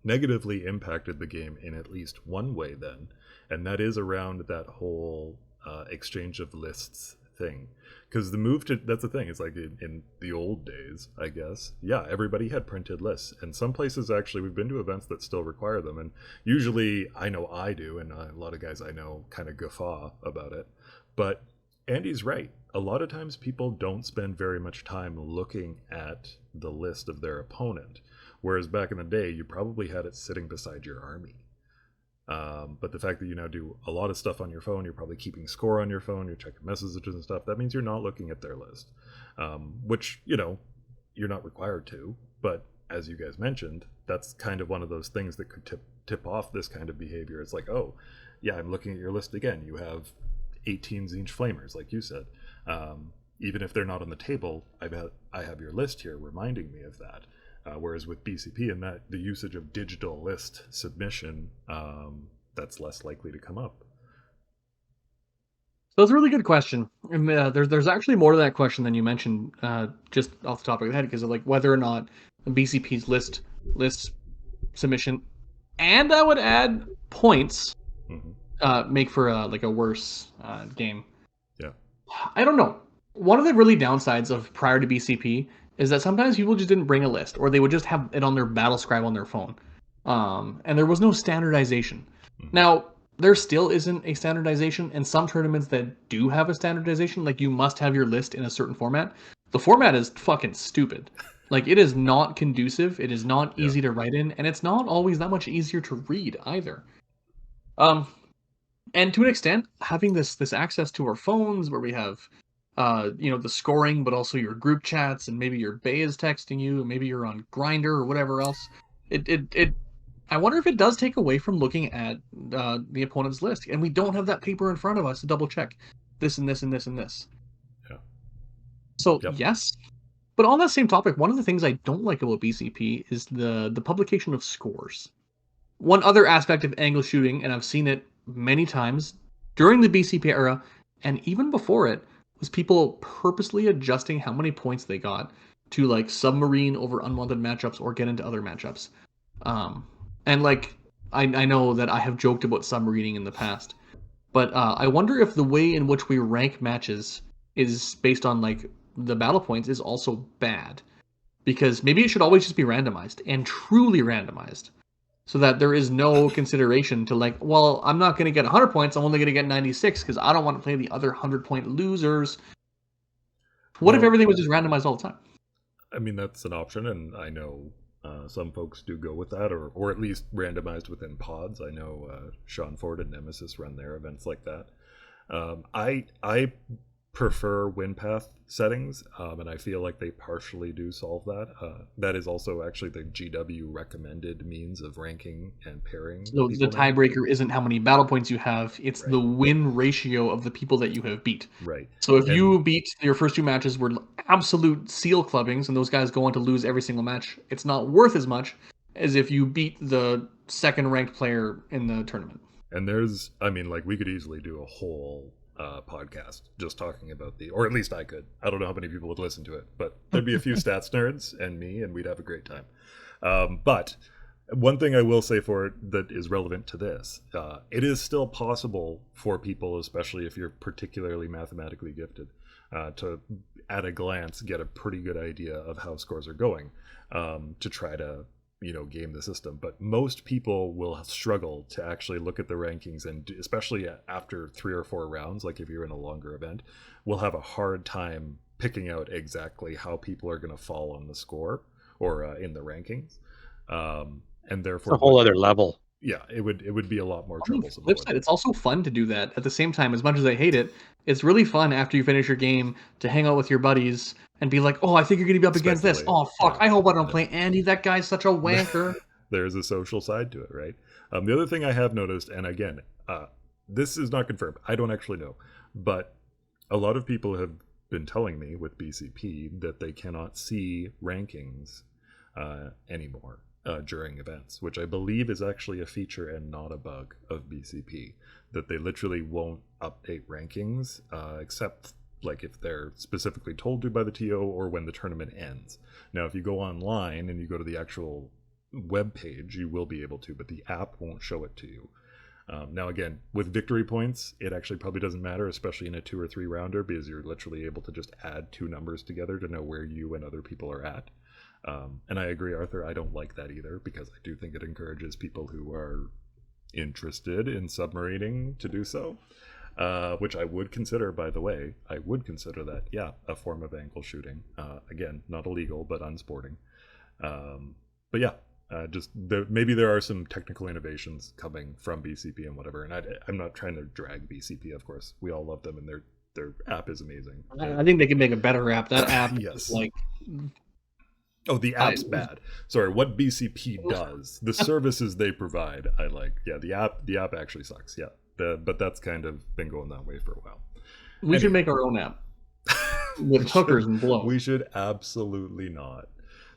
Speaker 3: negatively impacted the game in at least one way then, and that is around that whole exchange of lists thing? Because the move to, that's the thing, it's like in the old days, I guess, yeah, everybody had printed lists, and some places actually, we've been to events that still require them, and usually I know I do, and a lot of guys I know kind of guffaw about it, but Andy's right. A lot of times people don't spend very much time looking at the list of their opponent, whereas back in the day, you probably had it sitting beside your army. But the fact that you now do a lot of stuff on your phone, you're probably keeping score on your phone, you're checking messages and stuff, that means you're not looking at their list. Which, you know, you're not required to, but as you guys mentioned, that's kind of one of those things that could tip off this kind of behavior. It's like, oh, yeah, I'm looking at your list again. You have 18 Tzeentch Flamers, like you said. Even if they're not on the table, I have your list here reminding me of that. Whereas with BCP and that the usage of digital list submission, that's less likely to come up.
Speaker 2: So it's a really good question. And, there's actually more to that question than you mentioned, just off the top of your head, because of like whether or not BCP's list submission, and I would add points, make for like a worse game.
Speaker 3: Yeah,
Speaker 2: I don't know. One of the really downsides of prior to BCP is that sometimes people just didn't bring a list, or they would just have it on their battle scribe on their phone, and there was no standardization. Now, there still isn't a standardization, and some tournaments that do have a standardization, like you must have your list in a certain format. The format is fucking stupid. Like, it is not conducive, it is not easy to write in, and it's not always that much easier to read either. And to an extent, having this access to our phones where we have the scoring, but also your group chats, and maybe your Bay is texting you, and maybe you're on Grindr or whatever else. I wonder if it does take away from looking at the opponent's list, and we don't have that paper in front of us to double check this and this and this and this.
Speaker 3: Yeah.
Speaker 2: So yes, but on that same topic, one of the things I don't like about BCP is the publication of scores. One other aspect of angle shooting, and I've seen it many times during the BCP era, and even before it, was people purposely adjusting how many points they got to like submarine over unwanted matchups or get into other matchups. And like I know that I have joked about submarining in the past, but I wonder if the way in which we rank matches is based on like the battle points is also bad, because maybe it should always just be randomized and truly randomized, so that there is no consideration to like, well, I'm not going to get 100 points, I'm only going to get 96 because I don't want to play the other 100-point losers. What if everything was just randomized all the time?
Speaker 3: I mean, that's an option, and I know some folks do go with that, or at least randomized within pods. I know Sean Ford and Nemesis run their events like that. I prefer WinPath settings, and I feel like they partially do solve that. That is also actually the GW recommended means of ranking and pairing.
Speaker 2: So the tiebreaker isn't how many battle points you have, it's the win ratio of the people that you have beat.
Speaker 3: Right.
Speaker 2: So if you beat your first two matches were absolute seal clubbings, and those guys go on to lose every single match, it's not worth as much as if you beat the second ranked player in the tournament.
Speaker 3: And there's, I mean, like, we could easily do a whole podcast just talking about or at least I could. I don't know how many people would listen to it, but there'd be a few stats nerds and me, and we'd have a great time. But one thing I will say for it that is relevant to this, it is still possible for people, especially if you're particularly mathematically gifted, to at a glance get a pretty good idea of how scores are going, to try to game the system. But most people will struggle to actually look at the rankings, and especially after 3 or 4 rounds, like if you're in a longer event, will have a hard time picking out exactly how people are going to fall on the score or in the rankings, and therefore
Speaker 1: it's a whole other level.
Speaker 3: Yeah, it would be a lot more troublesome.
Speaker 2: Flip side, it's also fun to do that. At the same time, as much as I hate it, it's really fun after you finish your game to hang out with your buddies and be like, oh, I think you're going to be up against this. Oh, fuck, I hope I don't play Andy. That guy's such a wanker.
Speaker 3: There's a social side to it, right? The other thing I have noticed, and again, this is not confirmed, I don't actually know, but a lot of people have been telling me with BCP that they cannot see rankings anymore during events, which I believe is actually a feature and not a bug of BCP, that they literally won't update rankings except like if they're specifically told to by the TO or when the tournament ends. Now, if you go online and you go to the actual web page, you will be able to, but the app won't show it to you. Now, again, with victory points, it actually probably doesn't matter, especially in a 2 or 3 rounder, because you're literally able to just add 2 numbers together to know where you and other people are at. And I agree, Arthur, I don't like that either, because I do think it encourages people who are interested in submarining to do so. which I would consider, by the way. I would consider that, yeah, a form of angle shooting. Again, not illegal, but unsporting. But yeah, maybe there are some technical innovations coming from BCP and whatever. And I'm not trying to drag BCP, of course. We all love them, and their app is amazing.
Speaker 2: I think they can make a better app. That app,
Speaker 3: yes.
Speaker 2: is like...
Speaker 3: Oh, the app's bad. Sorry, what BCP does, the services they provide, I like. Yeah, the app actually sucks. Yeah, but that's kind of been going that way for a while.
Speaker 2: We should make our own app with hookers and blow.
Speaker 3: We should absolutely not.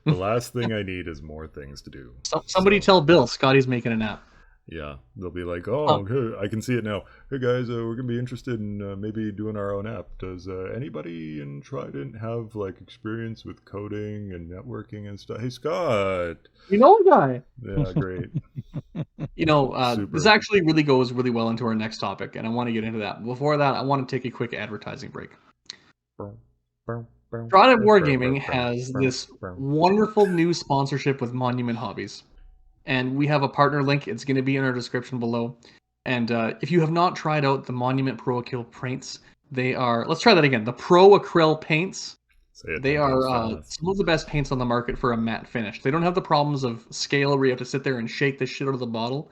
Speaker 3: The last thing I need is more things to do.
Speaker 2: Somebody tell Bill Scotty's making an app.
Speaker 3: Yeah, they'll be like, oh, okay, I can see it now. Hey guys, we're gonna be interested in maybe doing our own app. Does anybody in Trident have like experience with coding and networking and stuff? Hey Scott,
Speaker 2: you know a guy.
Speaker 3: Yeah, great.
Speaker 2: This actually really goes really well into our next topic, and I want to get into that. Before that, I want to take a quick advertising break. Trident Wargaming has this wonderful new sponsorship with Monument Hobbies. And we have a partner link. It's going to be in our description below. And if you have not tried out the Monument Pro Acryl paints, they are... Let's try that again. The Pro Acryl paints. They are some of the best paints on the market for a matte finish. They don't have the problems of scale where you have to sit there and shake the shit out of the bottle.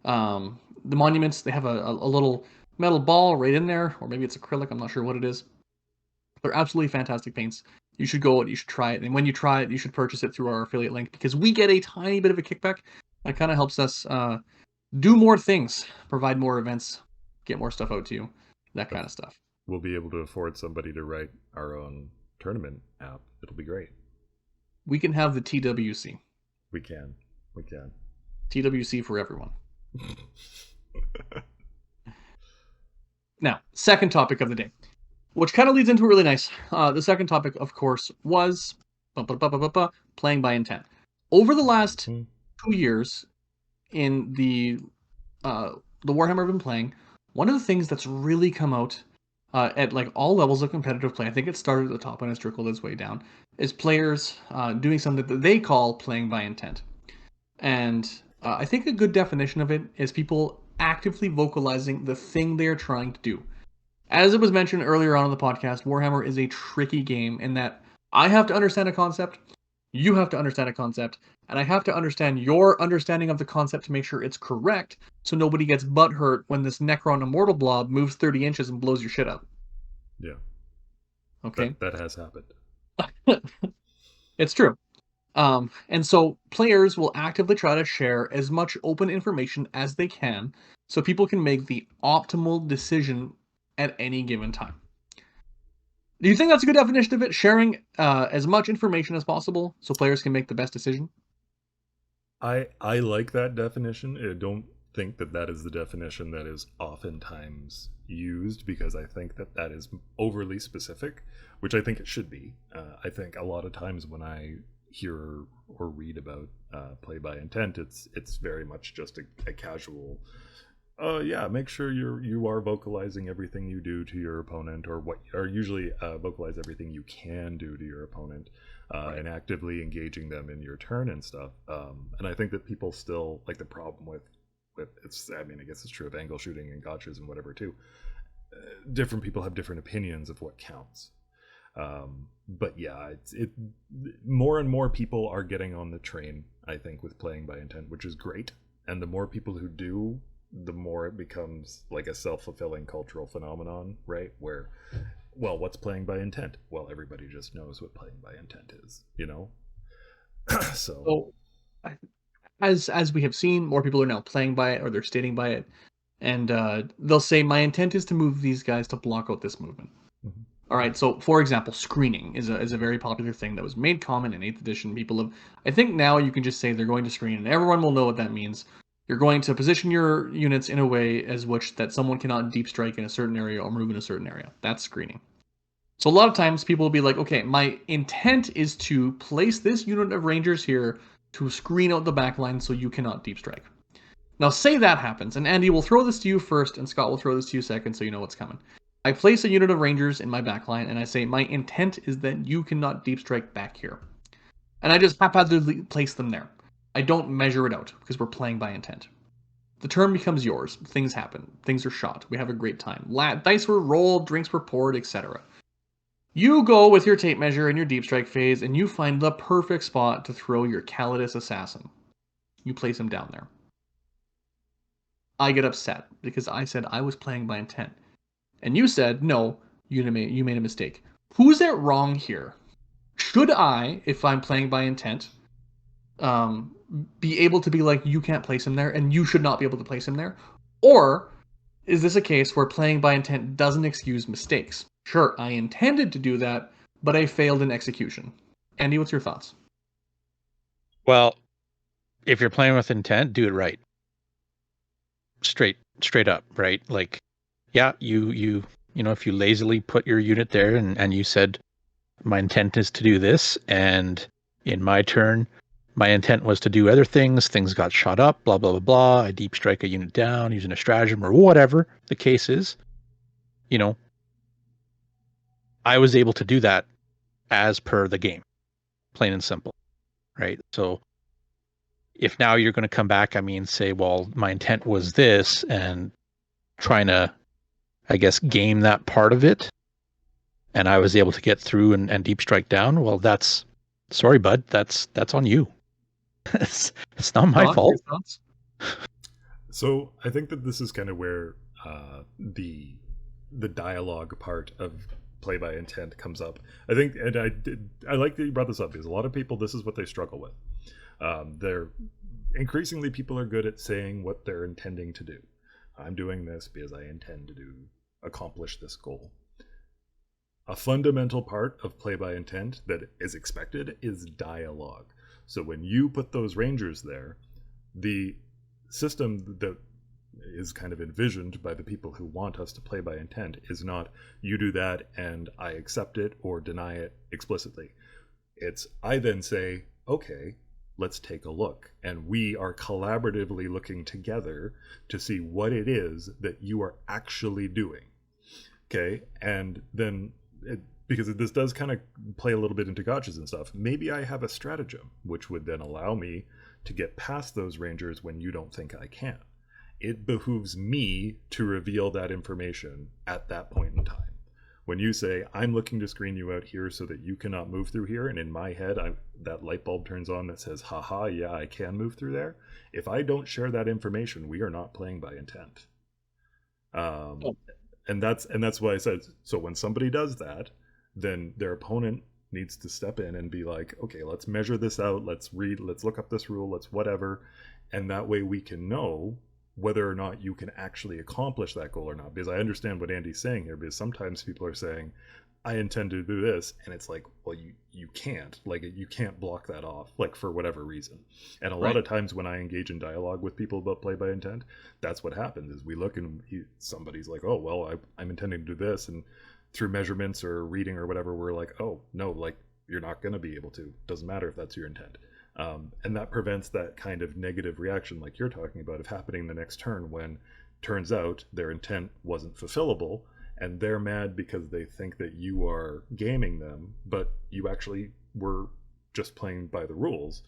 Speaker 2: The Monuments, they have a little metal ball right in there. Or maybe it's acrylic. I'm not sure what it is. They're absolutely fantastic paints. You should go and you should try it. And when you try it, you should purchase it through our affiliate link because we get a tiny bit of a kickback. That kind of helps us do more things, provide more events, get more stuff out to you, that kind of stuff.
Speaker 3: We'll be able to afford somebody to write our own tournament app. It'll be great.
Speaker 2: We can have the TWC.
Speaker 3: We can.
Speaker 2: TWC for everyone. Now, second topic of the day, which kind of leads into really nice. The second topic, of course, was playing by intent. Over the last 2 years in the Warhammer I've been playing, one of the things that's really come out at like all levels of competitive play, I think it started at the top and it's trickled its way down, is players doing something that they call playing by intent. And I think a good definition of it is people actively vocalizing the thing they're trying to do. As it was mentioned earlier on in the podcast, Warhammer is a tricky game in that I have to understand a concept, you have to understand a concept, and I have to understand your understanding of the concept to make sure it's correct, so nobody gets butthurt when this Necron Immortal blob moves 30 inches and blows your shit up.
Speaker 3: Yeah.
Speaker 2: Okay.
Speaker 3: That has happened.
Speaker 2: It's true. And so players will actively try to share as much open information as they can so people can make the optimal decision at any given time. Do you think that's a good definition of it? Sharing as much information as possible so players can make the best decision?
Speaker 3: I like that definition. I don't think that is the definition that is oftentimes used because I think that is overly specific, which I think it should be. I think a lot of times when I hear or read about play by intent, it's very much just a casual make sure you are vocalizing everything you do to your opponent, or usually vocalize everything you can do to your opponent, and actively engaging them in your turn and stuff. And I think that people still like the problem with it's. I mean, I guess it's true of angle shooting and gotchas and whatever too. Different people have different opinions of what counts. But yeah, it more and more people are getting on the train, I think, with playing by intent, which is great. And the more people who do, the more it becomes like a self-fulfilling cultural phenomenon, right? Where, well, what's playing by intent? Well, everybody just knows what playing by intent is, you know? So
Speaker 2: as we have seen, more people are now playing by it, or they're stating by it, and they'll say, my intent is to move these guys to block out this movement. Mm-hmm. All right, so for example, screening is a very popular thing that was made common in 8th edition. People have, I think now you can just say they're going to screen, and everyone will know what that means. You're going to position your units in a way as which that someone cannot deep strike in a certain area or move in a certain area. That's screening. So a lot of times people will be like, okay, my intent is to place this unit of rangers here to screen out the back line so you cannot deep strike. Now say that happens, and Andy will throw this to you first, and Scott will throw this to you second, so you know what's coming. I place a unit of rangers in my back line, and I say, my intent is that you cannot deep strike back here. And I just haphazardly place them there. I don't measure it out, because we're playing by intent. The turn becomes yours. Things happen. Things are shot. We have a great time. Dice were rolled, drinks were poured, etc. You go with your tape measure in your deep strike phase, and you find the perfect spot to throw your Calidus Assassin. You place him down there. I get upset because I said I was playing by intent. And you said, no, you made a mistake. Who's it wrong here? Should I, if I'm playing by intent, be able to be like, you can't place him there, and you should not be able to place him there? Or is this a case where playing by intent doesn't excuse mistakes? Sure, I intended to do that, but I failed in execution. Andy, what's your thoughts?
Speaker 1: Well, if you're playing with intent, do it right. Straight up, right? Like, yeah, you know, if you lazily put your unit there and you said, my intent is to do this, and in my turn, my intent was to do other things got shot up, blah, blah, blah, blah. I deep strike a unit down using a stratagem or whatever the case is. You know, I was able to do that as per the game, plain and simple, right? So if now you're going to come back, say, well, my intent was this, and trying to, I guess, game that part of it, and I was able to get through and deep strike down, well, sorry, bud, that's on you. It's not my fault.
Speaker 3: So I think that this is kind of where the dialogue part of play by intent comes up. I think, and I like that you brought this up, because a lot of people, this is what they struggle with. They're increasingly, people are good at saying what they're intending to do. I'm doing this because I intend to accomplish this goal. A fundamental part of play by intent that is expected is dialogue. So when you put those rangers there, the system that is kind of envisioned by the people who want us to play by intent is not, you do that and I accept it or deny it explicitly. It's, I then say, okay, let's take a look. And we are collaboratively looking together to see what it is that you are actually doing. Okay, and then, because this does kind of play a little bit into gotchas and stuff, maybe I have a stratagem, which would then allow me to get past those rangers when you don't think I can. It behooves me to reveal that information at that point in time. When you say, I'm looking to screen you out here so that you cannot move through here, and in my head, that light bulb turns on that says, haha, yeah, I can move through there. If I don't share that information, we are not playing by intent. And that's why I said, so when somebody does that, then their opponent needs to step in and be like, okay, let's measure this out, let's look up this rule, let's whatever, and that way we can know whether or not you can actually accomplish that goal or not. Because I understand what Andy's saying here, because sometimes people are saying, I intend to do this, and it's like, well, you can't. Like, you can't block that off, like, for whatever reason. And a lot of times when I engage in dialogue with people about play by intent, that's what happens, is we look and somebody's like, oh, well, I'm intending to do this, and through measurements or reading or whatever, we're like, oh, no, like, you're not going to be able to. Doesn't matter if that's your intent. And that prevents that kind of negative reaction like you're talking about of happening the next turn, when turns out their intent wasn't fulfillable, and they're mad because they think that you are gaming them, but you actually were just playing by the rules.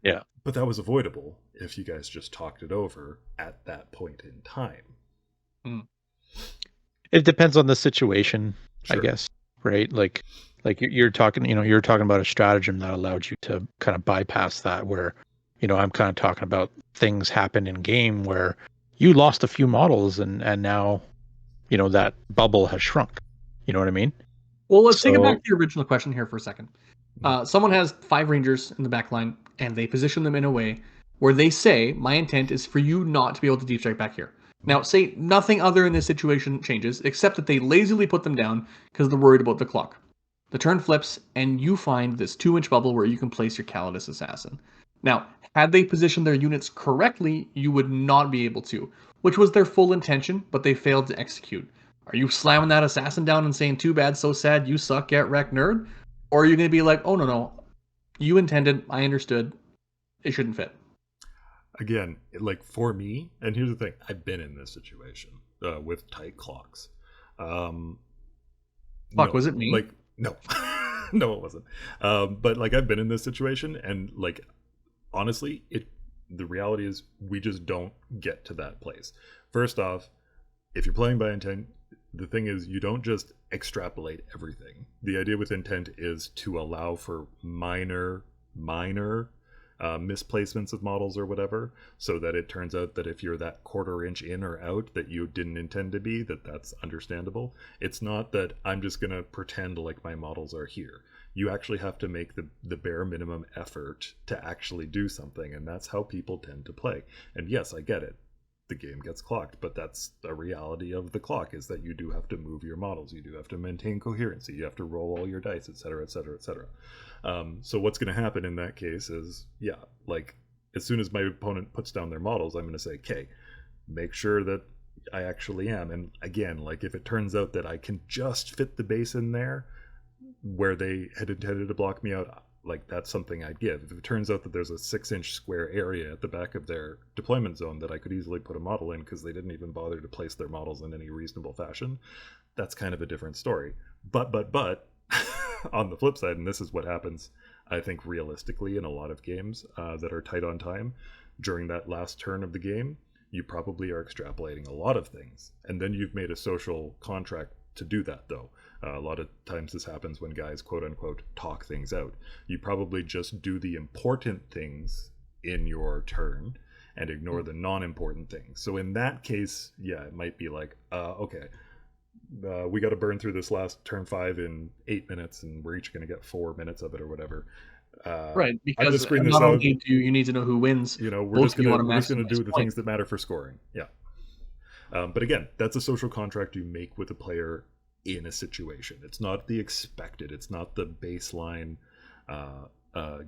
Speaker 1: Yeah.
Speaker 3: But that was avoidable if you guys just talked it over at that point in time.
Speaker 1: It depends on the situation,
Speaker 3: Sure.
Speaker 1: I guess, right? Like you're talking, you're talking about a stratagem that allowed you to kind of bypass that, where, I'm kind of talking about things happen in game where you lost a few models and now, that bubble has shrunk. You know what I mean?
Speaker 2: Well, let's take it back to the original question here for a second. Someone has 5 rangers in the back line, and they position them in a way where they say, my intent is for you not to be able to deep strike back here. Now, say nothing other in this situation changes, except that they lazily put them down because they're worried about the clock. The turn flips, and you find this 2-inch bubble where you can place your Calidus Assassin. Now, had they positioned their units correctly, you would not be able to, which was their full intention, but they failed to execute. Are you slamming that assassin down and saying, too bad, so sad, you suck, get wrecked, nerd? Or are you going to be like, oh, no, you intended, I understood, it shouldn't fit?
Speaker 3: Again, like, for me, and here's the thing, I've been in this situation with tight clocks.
Speaker 2: Was it me?
Speaker 3: Like, no. No, it wasn't. But, like, I've been in this situation, and, like, honestly, the reality is we just don't get to that place. First off, if you're playing by intent, the thing is you don't just extrapolate everything. The idea with intent is to allow for minor misplacements of models or whatever, so that it turns out that if you're that quarter inch in or out that you didn't intend to be, that's understandable. It's not that I'm just going to pretend like my models are here. You actually have to make the bare minimum effort to actually do something, and that's how people tend to play. And yes, I get it. The game gets clocked, but that's the reality of the clock, is that you do have to move your models, you do have to maintain coherency, you have to roll all your dice, etc., etc., etc. So what's going to happen in that case is, like, as soon as my opponent puts down their models, I'm going to say, okay, make sure that I actually am. And again, like, if it turns out that I can just fit the base in there where they had intended to block me out, like, that's something I'd give. If it turns out that there's a 6-inch square area at the back of their deployment zone that I could easily put a model in because they didn't even bother to place their models in any reasonable fashion, that's kind of a different story. But on the flip side, and this is what happens, I think, realistically in a lot of games that are tight on time, during that last turn of the game, you probably are extrapolating a lot of things. And then you've made a social contract to do that, though. A lot of times this happens when guys, quote unquote, talk things out. You probably just do the important things in your turn and ignore the non-important things. So in that case, it might be like, okay, we got to burn through this last turn 5 in 8 minutes, and we're each going to get 4 minutes of it or whatever.
Speaker 2: Right, because not only do you need to know who wins,
Speaker 3: we're just going to do the things that matter for scoring. But again, that's a social contract you make with a player in a situation. It's not the expected, it's not the baseline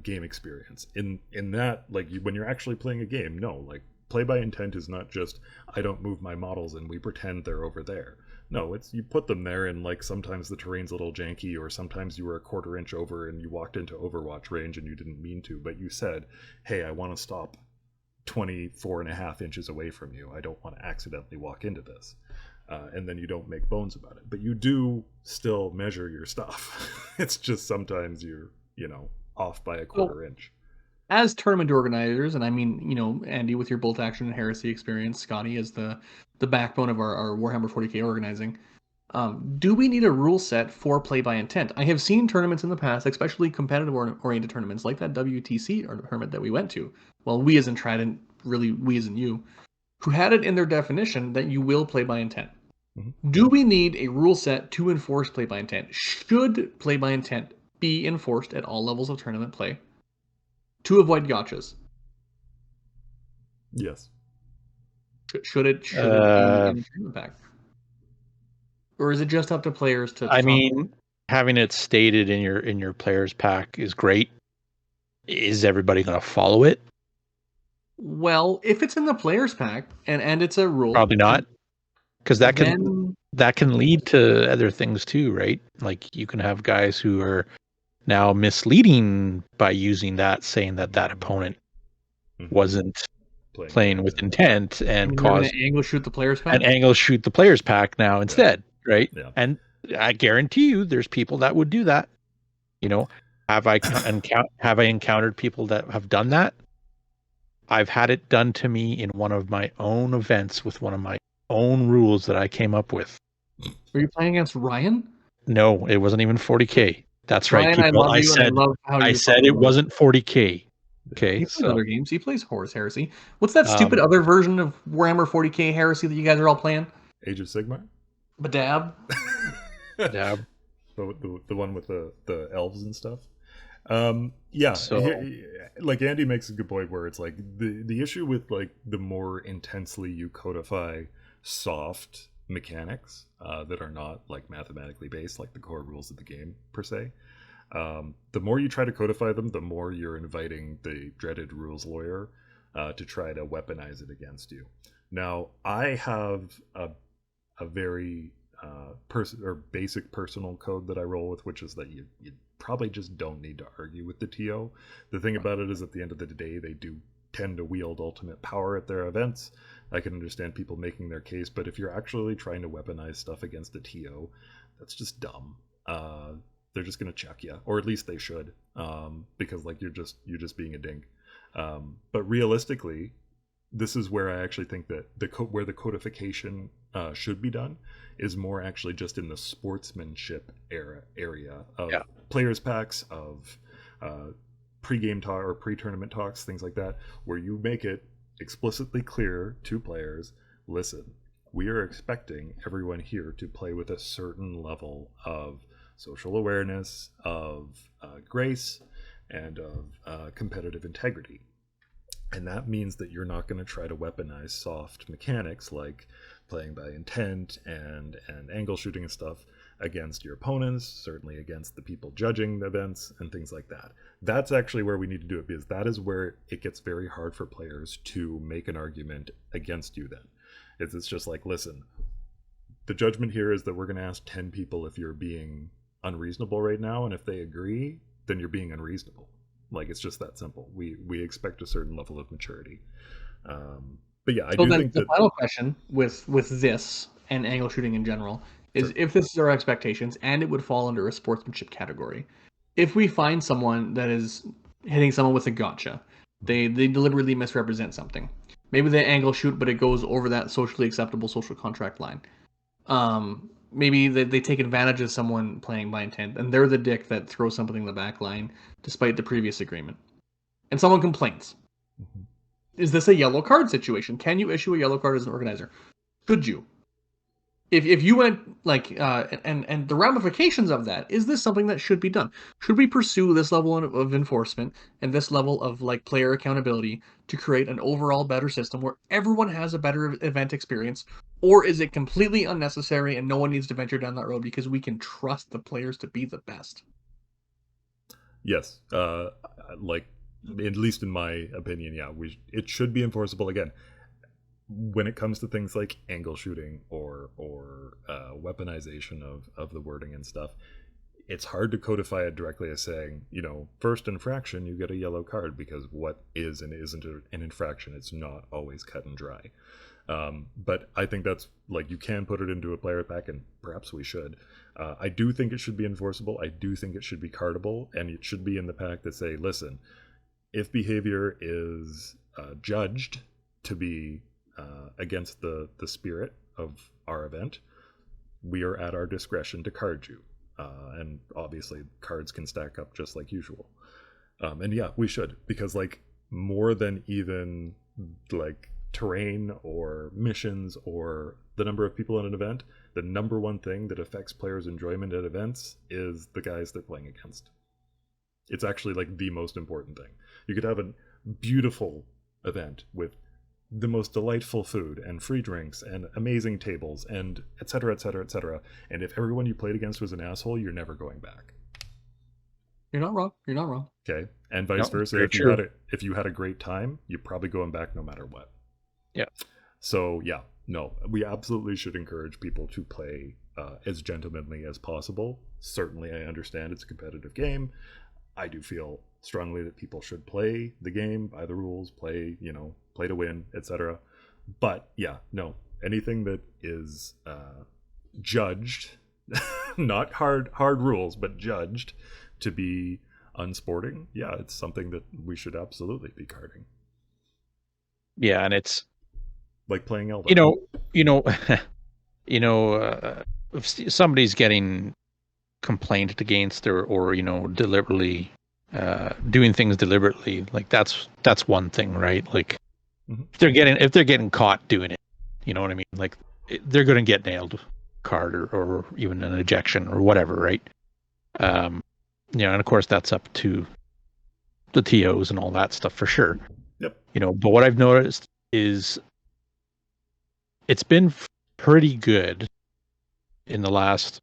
Speaker 3: game experience. In that, like, when you're actually playing a game, no, like, play by intent is not just I don't move my models and we pretend they're over there. No, it's you put them there, and like sometimes the terrain's a little janky, or sometimes you were a quarter inch over and you walked into Overwatch range and you didn't mean to, but you said, hey, I want to stop 24.5 inches away from you. I don't want to accidentally walk into this. And then you don't make bones about it. But you do still measure your stuff. It's just sometimes you're, off by a quarter inch.
Speaker 2: As tournament organizers, and I mean, Andy, with your bolt action and heresy experience, Scotty as the backbone of our Warhammer 40k organizing, do we need a rule set for play by intent? I have seen tournaments in the past, especially competitive oriented tournaments like that WTC tournament that we went to. Well, we as in Trident, really we as in you, who had it in their definition that you will play by intent. Mm-hmm. Do we need a rule set to enforce play by intent? Should play by intent be enforced at all levels of tournament play to avoid gotchas?
Speaker 3: Yes.
Speaker 2: Should it be in the tournament pack? Or is it just up to players to
Speaker 1: I mean, having it stated in your players pack is great. Is everybody going to follow it?
Speaker 2: Well, if it's in the players pack and it's a rule,
Speaker 1: probably not, because that can lead to other things too, right? Like you can have guys who are now misleading by using that, saying that opponent wasn't playing with intent and cause
Speaker 2: angle shoot the players pack.
Speaker 1: And angle shoot the players pack now instead, right? Yeah. And I guarantee you, there's people that would do that. Have I encountered people that have done that? I've had it done to me in one of my own events with one of my own rules that I came up with.
Speaker 2: Were you playing against Ryan?
Speaker 1: No, it wasn't even 40k. That's
Speaker 2: Ryan,
Speaker 1: right, people.
Speaker 2: I
Speaker 1: said it wasn't 40k. Okay,
Speaker 2: he plays other games. He plays Horus Heresy. What's that stupid other version of Warhammer 40k Heresy that you guys are all playing?
Speaker 3: Age of Sigmar?
Speaker 2: Badab?
Speaker 1: Badab.
Speaker 3: The one with the elves and stuff? Like Andy makes a good point where it's like the issue with like the more intensely you codify soft mechanics that are not like mathematically based, like the core rules of the game per se, the more you try to codify them, the more you're inviting the dreaded rules lawyer to try to weaponize it against you. Now, I have a very basic personal code that I roll with, which is that you probably just don't need to argue with the TO. The thing about it is, at the end of the day, they do tend to wield ultimate power at their events. I can understand people making their case, but if you're actually trying to weaponize stuff against the TO, that's just dumb. They're just going to check you, or at least they should, because like you're just being a dink. But realistically, this is where I actually think that where the codification should be done is more actually just in the sportsmanship area of players packs, of pre-game talk or pre-tournament talks, things like that, where you make it explicitly clear to players, listen, we are expecting everyone here to play with a certain level of social awareness, of grace, and of competitive integrity. And that means that you're not going to try to weaponize soft mechanics like playing by intent and angle shooting and stuff against your opponents, certainly against the people judging the events and things like that. That's actually where we need to do it, because that is where it gets very hard for players to make an argument against you then. It's just like, listen, the judgment here is that we're going to ask 10 people if you're being unreasonable right now, and if they agree, then you're being unreasonable. Like, it's just that simple. We expect a certain level of maturity. But yeah, I do think
Speaker 2: the final question with this and angle shooting in general is, if this is our expectations, and it would fall under a sportsmanship category, if we find someone that is hitting someone with a gotcha, they deliberately misrepresent something. Maybe they angle shoot, but it goes over that socially acceptable social contract line. Maybe they take advantage of someone playing by intent, and they're the dick that throws something in the back line despite the previous agreement. And someone complains. Mm-hmm. Is this a yellow card situation? Can you issue a yellow card as an organizer? Could you? If you went and the ramifications of that, is this something that should be done? Should we pursue this level of enforcement and this level of player accountability to create an overall better system where everyone has a better event experience? Or is it completely unnecessary and no one needs to venture down that road because we can trust the players to be the best?
Speaker 3: Yes. At least in my opinion, yeah, it should be enforceable. Again, when it comes to things like angle shooting or weaponization of the wording and stuff, it's hard to codify it directly as saying, first infraction, you get a yellow card, because what is and isn't an infraction, it's not always cut and dry. But I think that's, you can put it into a player pack, and perhaps we should. I do think it should be enforceable. I do think it should be cardable, and it should be in the pack that say, listen, if behavior is judged to be against the spirit of our event, we are at our discretion to card you. And obviously cards can stack up just like usual. And yeah, we should, because more than even terrain or missions or the number of people in an event, the number one thing that affects players' enjoyment at events is the guys they're playing against. It's actually the most important thing. You could have a beautiful event with the most delightful food and free drinks and amazing tables and et cetera, et cetera, et cetera. And if everyone you played against was an asshole, you're never going back.
Speaker 2: You're not wrong.
Speaker 3: Okay. And vice versa. If you had a great time, you're probably going back no matter what.
Speaker 1: Yeah.
Speaker 3: So yeah, no, we absolutely should encourage people to play as gentlemanly as possible. Certainly, I understand it's a competitive game. I do feel strongly that people should play the game by the rules, play to win, etc. But yeah, no, anything that is judged, not hard rules, but judged to be unsporting, yeah, it's something that we should absolutely be carding.
Speaker 1: Yeah, and it's
Speaker 3: like playing Elden.
Speaker 1: If somebody's getting complained against or deliberately doing things deliberately, that's one thing, right?
Speaker 3: Mm-hmm.
Speaker 1: if they're getting caught doing it, you know what I mean? They're going to get nailed, card or even an ejection or whatever, right? And of course that's up to the TOs and all that stuff for sure.
Speaker 3: Yep.
Speaker 1: But what I've noticed is it's been pretty good in the last,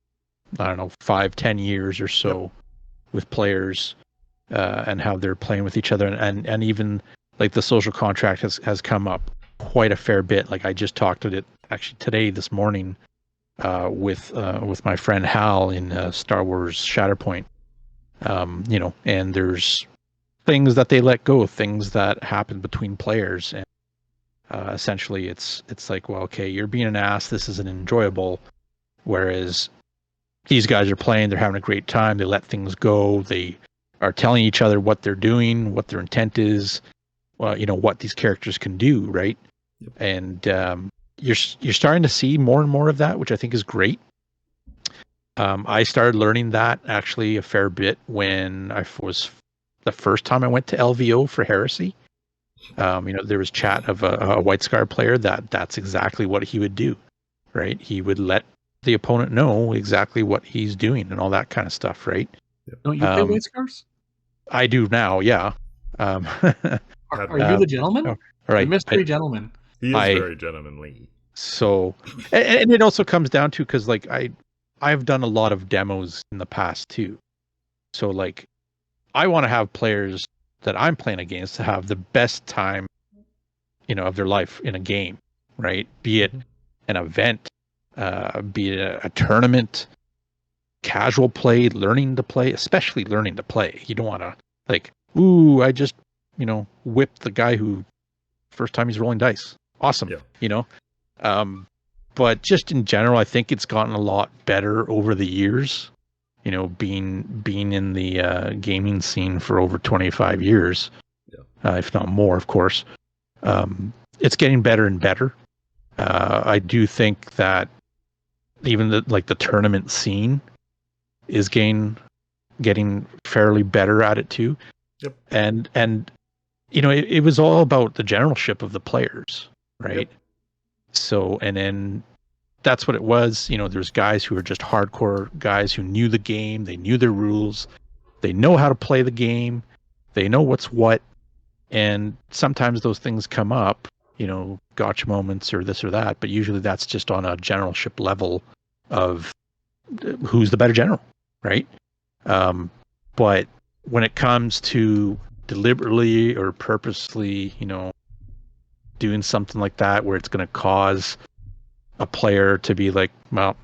Speaker 1: 5-10 years or so. Yep. With players and how they're playing with each other, and even the social contract has come up quite a fair bit. I just talked to it actually this morning with my friend Hal in Star Wars Shatterpoint. And there's things that they let go, things that happen between players, and essentially it's well, okay, you're being an ass, this isn't enjoyable, whereas these guys are playing, they're having a great time, they let things go, they are telling each other what they're doing, what their intent is, what these characters can do, right?
Speaker 3: Yep.
Speaker 1: And you're starting to see more and more of that, which I think is great. I started learning that actually a fair bit when I was the first time I went to LVO for Heresy. There was chat of a White Scar player that's exactly what he would do, right? He would let the opponent know exactly what he's doing and all that kind of stuff, right?
Speaker 2: Don't you play White Scars?
Speaker 1: I do now, yeah.
Speaker 2: Are you the gentleman?
Speaker 1: All right,
Speaker 2: The mystery gentleman.
Speaker 3: He is very gentlemanly.
Speaker 1: So, and it also comes down to because like I've done a lot of demos in the past too. So like, I want to have players that I'm playing against to have the best time, of their life in a game, right? Be it an event, be it a tournament, casual play, learning to play, especially learning to play. You don't want to like, ooh, I just, whipped the guy who first time he's rolling dice. Awesome, but just in general, I think it's gotten a lot better over the years. Being in the gaming scene for over 25 years, if not more, of course. It's getting better and better. I do think that even the tournament scene is getting fairly better at it too. Yep. And it was all about the generalship of the players, right? Yep. So, and then that's what it was. There's guys who are just hardcore guys who knew the game. They knew their rules. They know how to play the game. They know what's what. And sometimes those things come up, gotcha moments or this or that. But usually that's just on a generalship level of who's the better general, right? But when it comes to deliberately or purposely, doing something like that where it's going to cause a player to be like, well,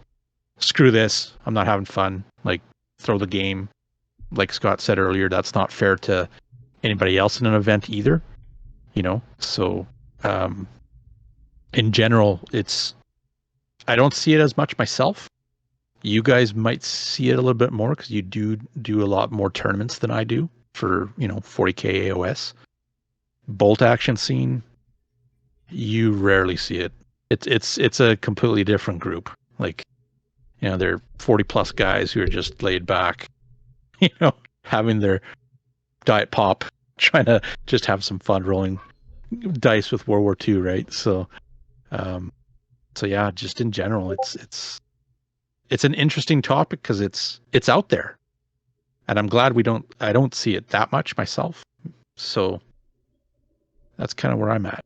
Speaker 1: screw this, I'm not having fun, like throw the game, like Scott said earlier, that's not fair to anybody else in an event either, so in general, I don't see it as much myself. You guys might see it a little bit more because you do a lot more tournaments than I do for 40k AOS. Bolt action scene, you rarely see it. It's a completely different group. Like, they're 40 plus guys who are just laid back, having their diet pop, trying to just have some fun rolling dice with World War II, right? So yeah, just in general, it's an interesting topic because it's out there, and I'm glad I don't see it that much myself. So that's kind of where I'm at.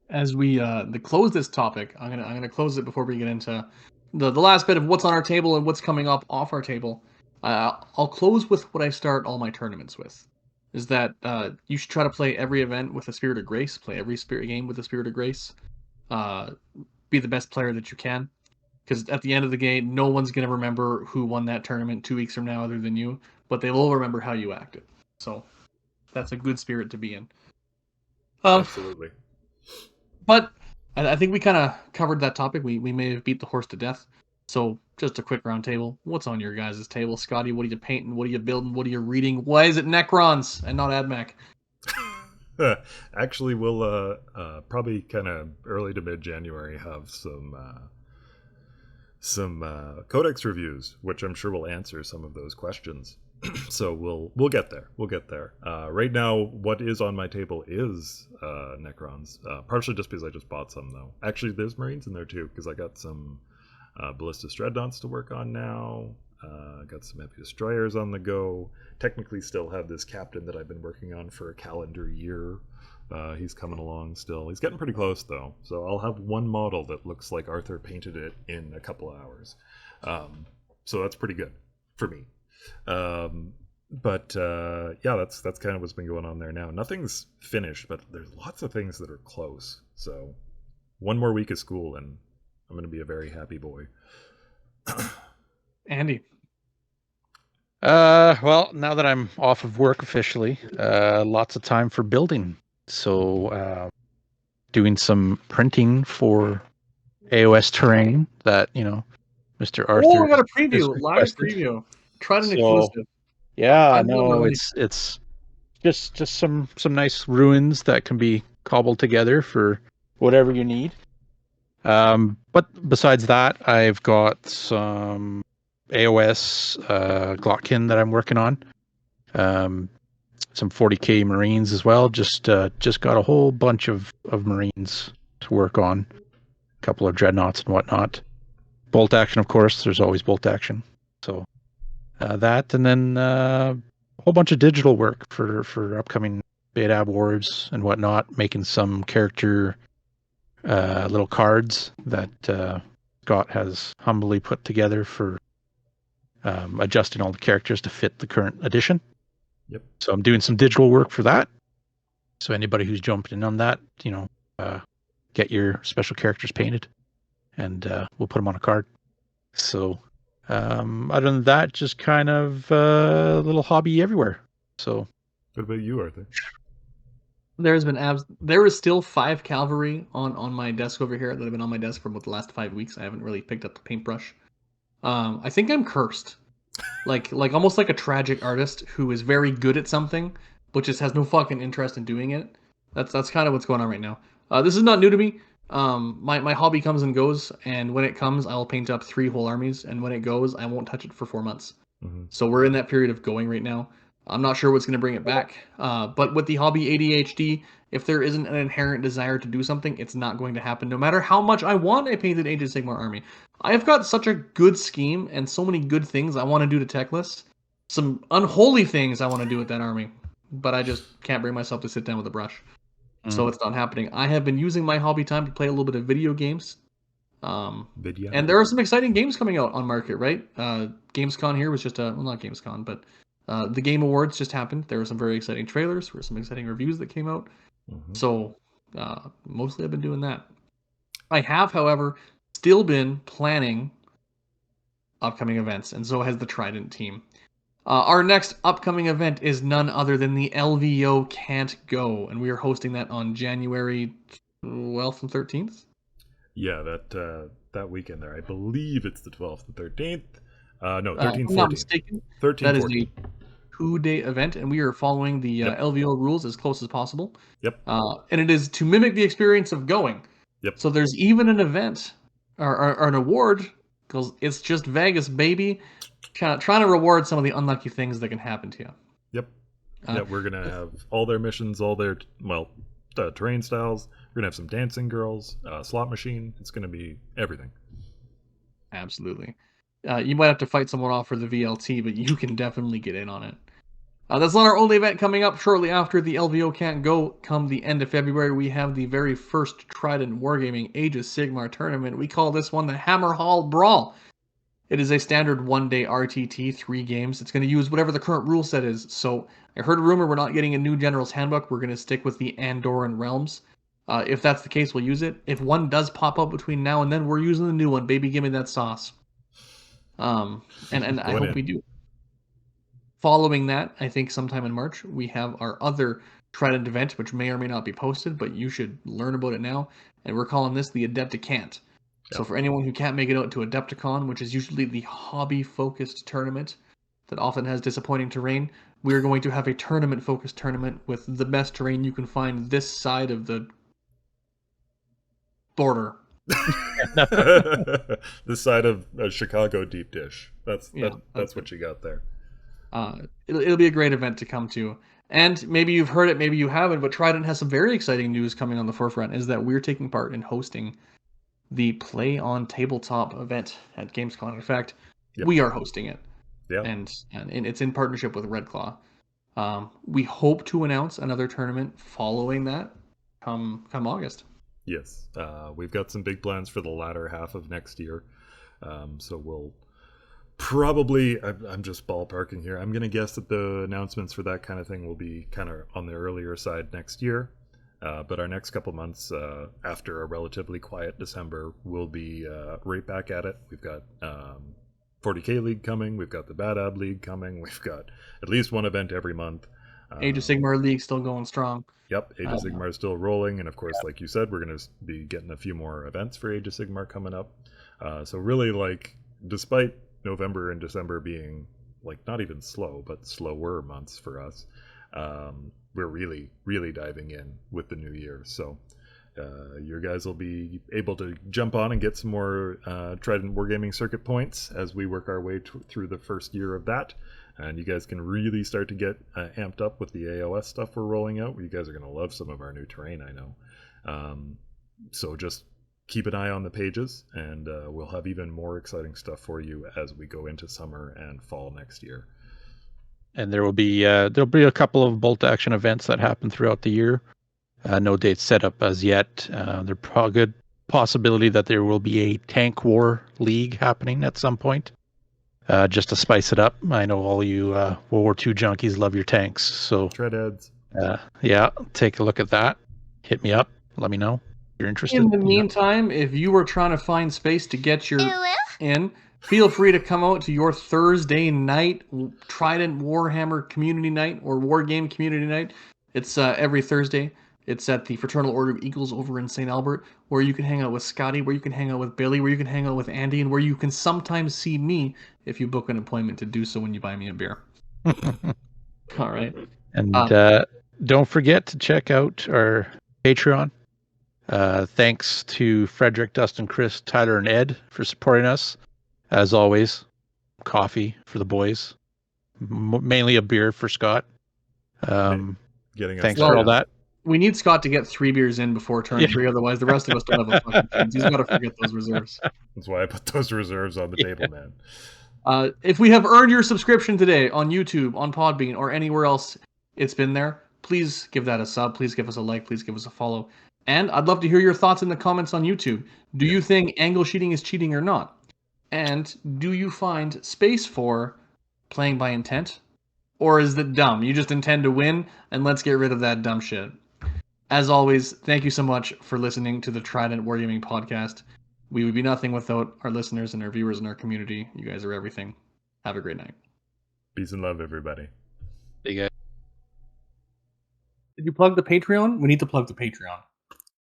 Speaker 2: As we close this topic, I'm gonna close it before we get into the last bit of what's on our table and what's coming up off our table. I'll close with what I start all my tournaments with, is that you should try to play every event with a spirit of grace. Play every spirit game with a spirit of grace. Be the best player that you can, because at the end of the game, no one's gonna remember who won that tournament 2 weeks from now other than you, but they will remember how you acted. So that's a good spirit to be in.
Speaker 3: Absolutely.
Speaker 2: But I think we kind of covered that topic. We may have beat the horse to death. So just a quick round table. What's on your guys' table? Scotty, what are you painting? What are you building? What are you reading? Why is it Necrons and not AdMac?
Speaker 3: Actually, we'll probably kind of early to mid-January have some codex reviews, which I'm sure will answer some of those questions. So we'll get there. Right now, what is on my table is Necrons. Partially just because I just bought some, though. Actually, there's Marines in there too, because I got some Ballistus Dreadnoughts to work on now. Got some heavy destroyers on the go. Technically, still have this captain that I've been working on for a calendar year. He's coming along still. He's getting pretty close, though. So I'll have one model that looks like Arthur painted it in a couple of hours. So that's pretty good for me. But yeah, that's kind of what's been going on there now. Nothing's finished, but there's lots of things that are close. So one more week of school and I'm going to be a very happy boy.
Speaker 2: Andy.
Speaker 1: Well, now that I'm off of work officially, lots of time for building. So doing some printing for AOS terrain that, Mr. Arthur.
Speaker 2: Oh, I got a preview, live preview. Trident exclusive.
Speaker 1: Yeah, no, it's just some nice ruins that can be cobbled together for whatever you need. But besides that, I've got some AoS Glockkin that I'm working on. Some 40k Marines as well. Just got a whole bunch of Marines to work on. A couple of dreadnoughts and whatnot. Bolt action, of course. There's always bolt action. So that, and then a whole bunch of digital work for upcoming beta wars and whatnot. Making some character little cards that Scott has humbly put together for adjusting all the characters to fit the current edition.
Speaker 3: Yep.
Speaker 1: So I'm doing some digital work for that. So anybody who's jumped in on that, get your special characters painted, and we'll put them on a card. So other than that, just kind of a little hobby everywhere. So
Speaker 3: What about you, Arthur?
Speaker 2: There is still 5 cavalry on my desk over here that have been on my desk for about the last 5 weeks. I haven't really picked up the paintbrush. I think I'm cursed. Like almost like a tragic artist who is very good at something, but just has no fucking interest in doing it. That's kind of what's going on right now. This is not new to me. My hobby comes and goes, and when it comes, I'll paint up 3 whole armies, and when it goes, I won't touch it for 4 months.
Speaker 3: Mm-hmm.
Speaker 2: So we're in that period of going right now. I'm not sure what's going to bring it back. But with the hobby ADHD, if there isn't an inherent desire to do something, it's not going to happen. No matter how much I want a painted Age of Sigmar army, I've got such a good scheme and so many good things I want to do to tech lists. Some unholy things I want to do with that army, but I just can't bring myself to sit down with a brush. So it's not happening. I have been using my hobby time to play a little bit of video games.
Speaker 3: Video.
Speaker 2: And there are some exciting games coming out on market, right? Gamescom here was just not Gamescom, but the Game Awards just happened. There were some very exciting trailers. There were some exciting reviews that came out.
Speaker 3: Mm-hmm.
Speaker 2: So mostly I've been doing that. I have, however, still been planning upcoming events, and so has the Trident team. Our next upcoming event is none other than the LVO Can't Go, and we are hosting that on January 12th and 13th.
Speaker 3: Yeah, that weekend there. I believe it's the 12th and 13th. No, 13th, 14th.
Speaker 2: If I'm not mistaken,
Speaker 3: 13th,
Speaker 2: that is
Speaker 3: 14th.
Speaker 2: a 2-day event, and we are following the LVO rules as close as possible.
Speaker 3: Yep.
Speaker 2: And it is to mimic the experience of going.
Speaker 3: Yep.
Speaker 2: So there's even an event or an award, because it's just Vegas, baby. Trying to reward some of the unlucky things that can happen to you.
Speaker 3: Yep. Yeah, we're going to have all their missions, all their, terrain styles. We're going to have some dancing girls, slot machine. It's going to be everything.
Speaker 2: Absolutely. You might have to fight someone off for the VLT, but you can definitely get in on it. That's not our only event coming up. Shortly after the LVO Can't Go, come the end of February, we have the very first Trident Wargaming Age of Sigmar tournament. We call this one the Hammerhal Brawl. It is a standard 1-day RTT, 3 games. It's going to use whatever the current rule set is. So I heard a rumor we're not getting a new General's Handbook. We're going to stick with the Andorran Realms. If that's the case, we'll use it. If one does pop up between now and then, we're using the new one. Baby, give me that sauce. And I hope we do. Following that, I think sometime in March, we have our other Trident event, which may or may not be posted, but you should learn about it now. And we're calling this the Adepticant. So for anyone who can't make it out to Adepticon, which is usually the hobby-focused tournament that often has disappointing terrain, we are going to have a tournament-focused tournament with the best terrain you can find this side of the border.
Speaker 3: This side of a Chicago deep dish. That's what you got there.
Speaker 2: It'll be a great event to come to. And maybe you've heard it, maybe you haven't, but Trident has some very exciting news coming on the forefront, is that we're taking part in hosting the Play on Tabletop event at Gamescom. In fact, we are hosting it.
Speaker 3: Yeah.
Speaker 2: And it's in partnership with Red Claw. We hope to announce another tournament following that come August.
Speaker 3: Yes. We've got some big plans for the latter half of next year. So we'll probably, I'm just ballparking here, I'm going to guess that the announcements for that kind of thing will be kind of on the earlier side next year. But our next couple months, after a relatively quiet December, we'll be right back at it. We've got 40K League coming. We've got the Bad Ab League coming. We've got at least one event every month.
Speaker 2: Age of Sigmar League still going strong.
Speaker 3: Yep, Age of Sigmar is still rolling. And of course, like you said, we're going to be getting a few more events for Age of Sigmar coming up. So really, despite November and December being, not even slow, but slower months for us, we're really diving in with the new year. So your guys will be able to jump on and get some more Trident Wargaming circuit points as we work our way through the first year of that. And you guys can really start to get amped up with the AOS stuff we're rolling out. You guys are going to love some of our new terrain, I know. So just keep an eye on the pages, and we'll have even more exciting stuff for you as we go into summer and fall next year.
Speaker 1: And there'll be a couple of bolt action events that happen throughout the year. No dates set up as yet. There's a good possibility that there will be a tank war league happening at some point. Just to spice it up. I know all you World War II junkies love your tanks, so
Speaker 3: Treadheads.
Speaker 1: Yeah, take a look at that. Hit me up. Let me know if you're interested.
Speaker 2: In the meantime, if you were trying to find space to get your in, feel free to come out to your Thursday night Trident Warhammer community night or War Game community night. It's every Thursday. It's at the Fraternal Order of Eagles over in St. Albert, where you can hang out with Scotty, where you can hang out with Billy, where you can hang out with Andy, and where you can sometimes see me if you book an appointment to do so when you buy me a beer. All right.
Speaker 1: And don't forget to check out our Patreon. Thanks to Frederick, Dustin, Chris, Tyler, and Ed for supporting us. As always, coffee for the boys. Mainly a beer for Scott. Thanks for all that.
Speaker 2: We need Scott to get 3 beers in before turn 3, otherwise the rest of us don't have a fucking chance. He's got to forget those reserves.
Speaker 3: That's why I put those reserves on the table, man.
Speaker 2: If we have earned your subscription today on YouTube, on Podbean, or anywhere else it's been there, please give that a sub. Please give us a like. Please give us a follow. And I'd love to hear your thoughts in the comments on YouTube. Do you think angle cheating is cheating or not? And do you find space for playing by intent? Or is it dumb? You just intend to win, and let's get rid of that dumb shit. As always, thank you so much for listening to the Trident Wargaming podcast. We would be nothing without our listeners and our viewers and our community. You guys are everything. Have a great night.
Speaker 3: Peace and love, everybody.
Speaker 1: Hey, guys.
Speaker 2: Did you plug the Patreon? We need to plug the Patreon.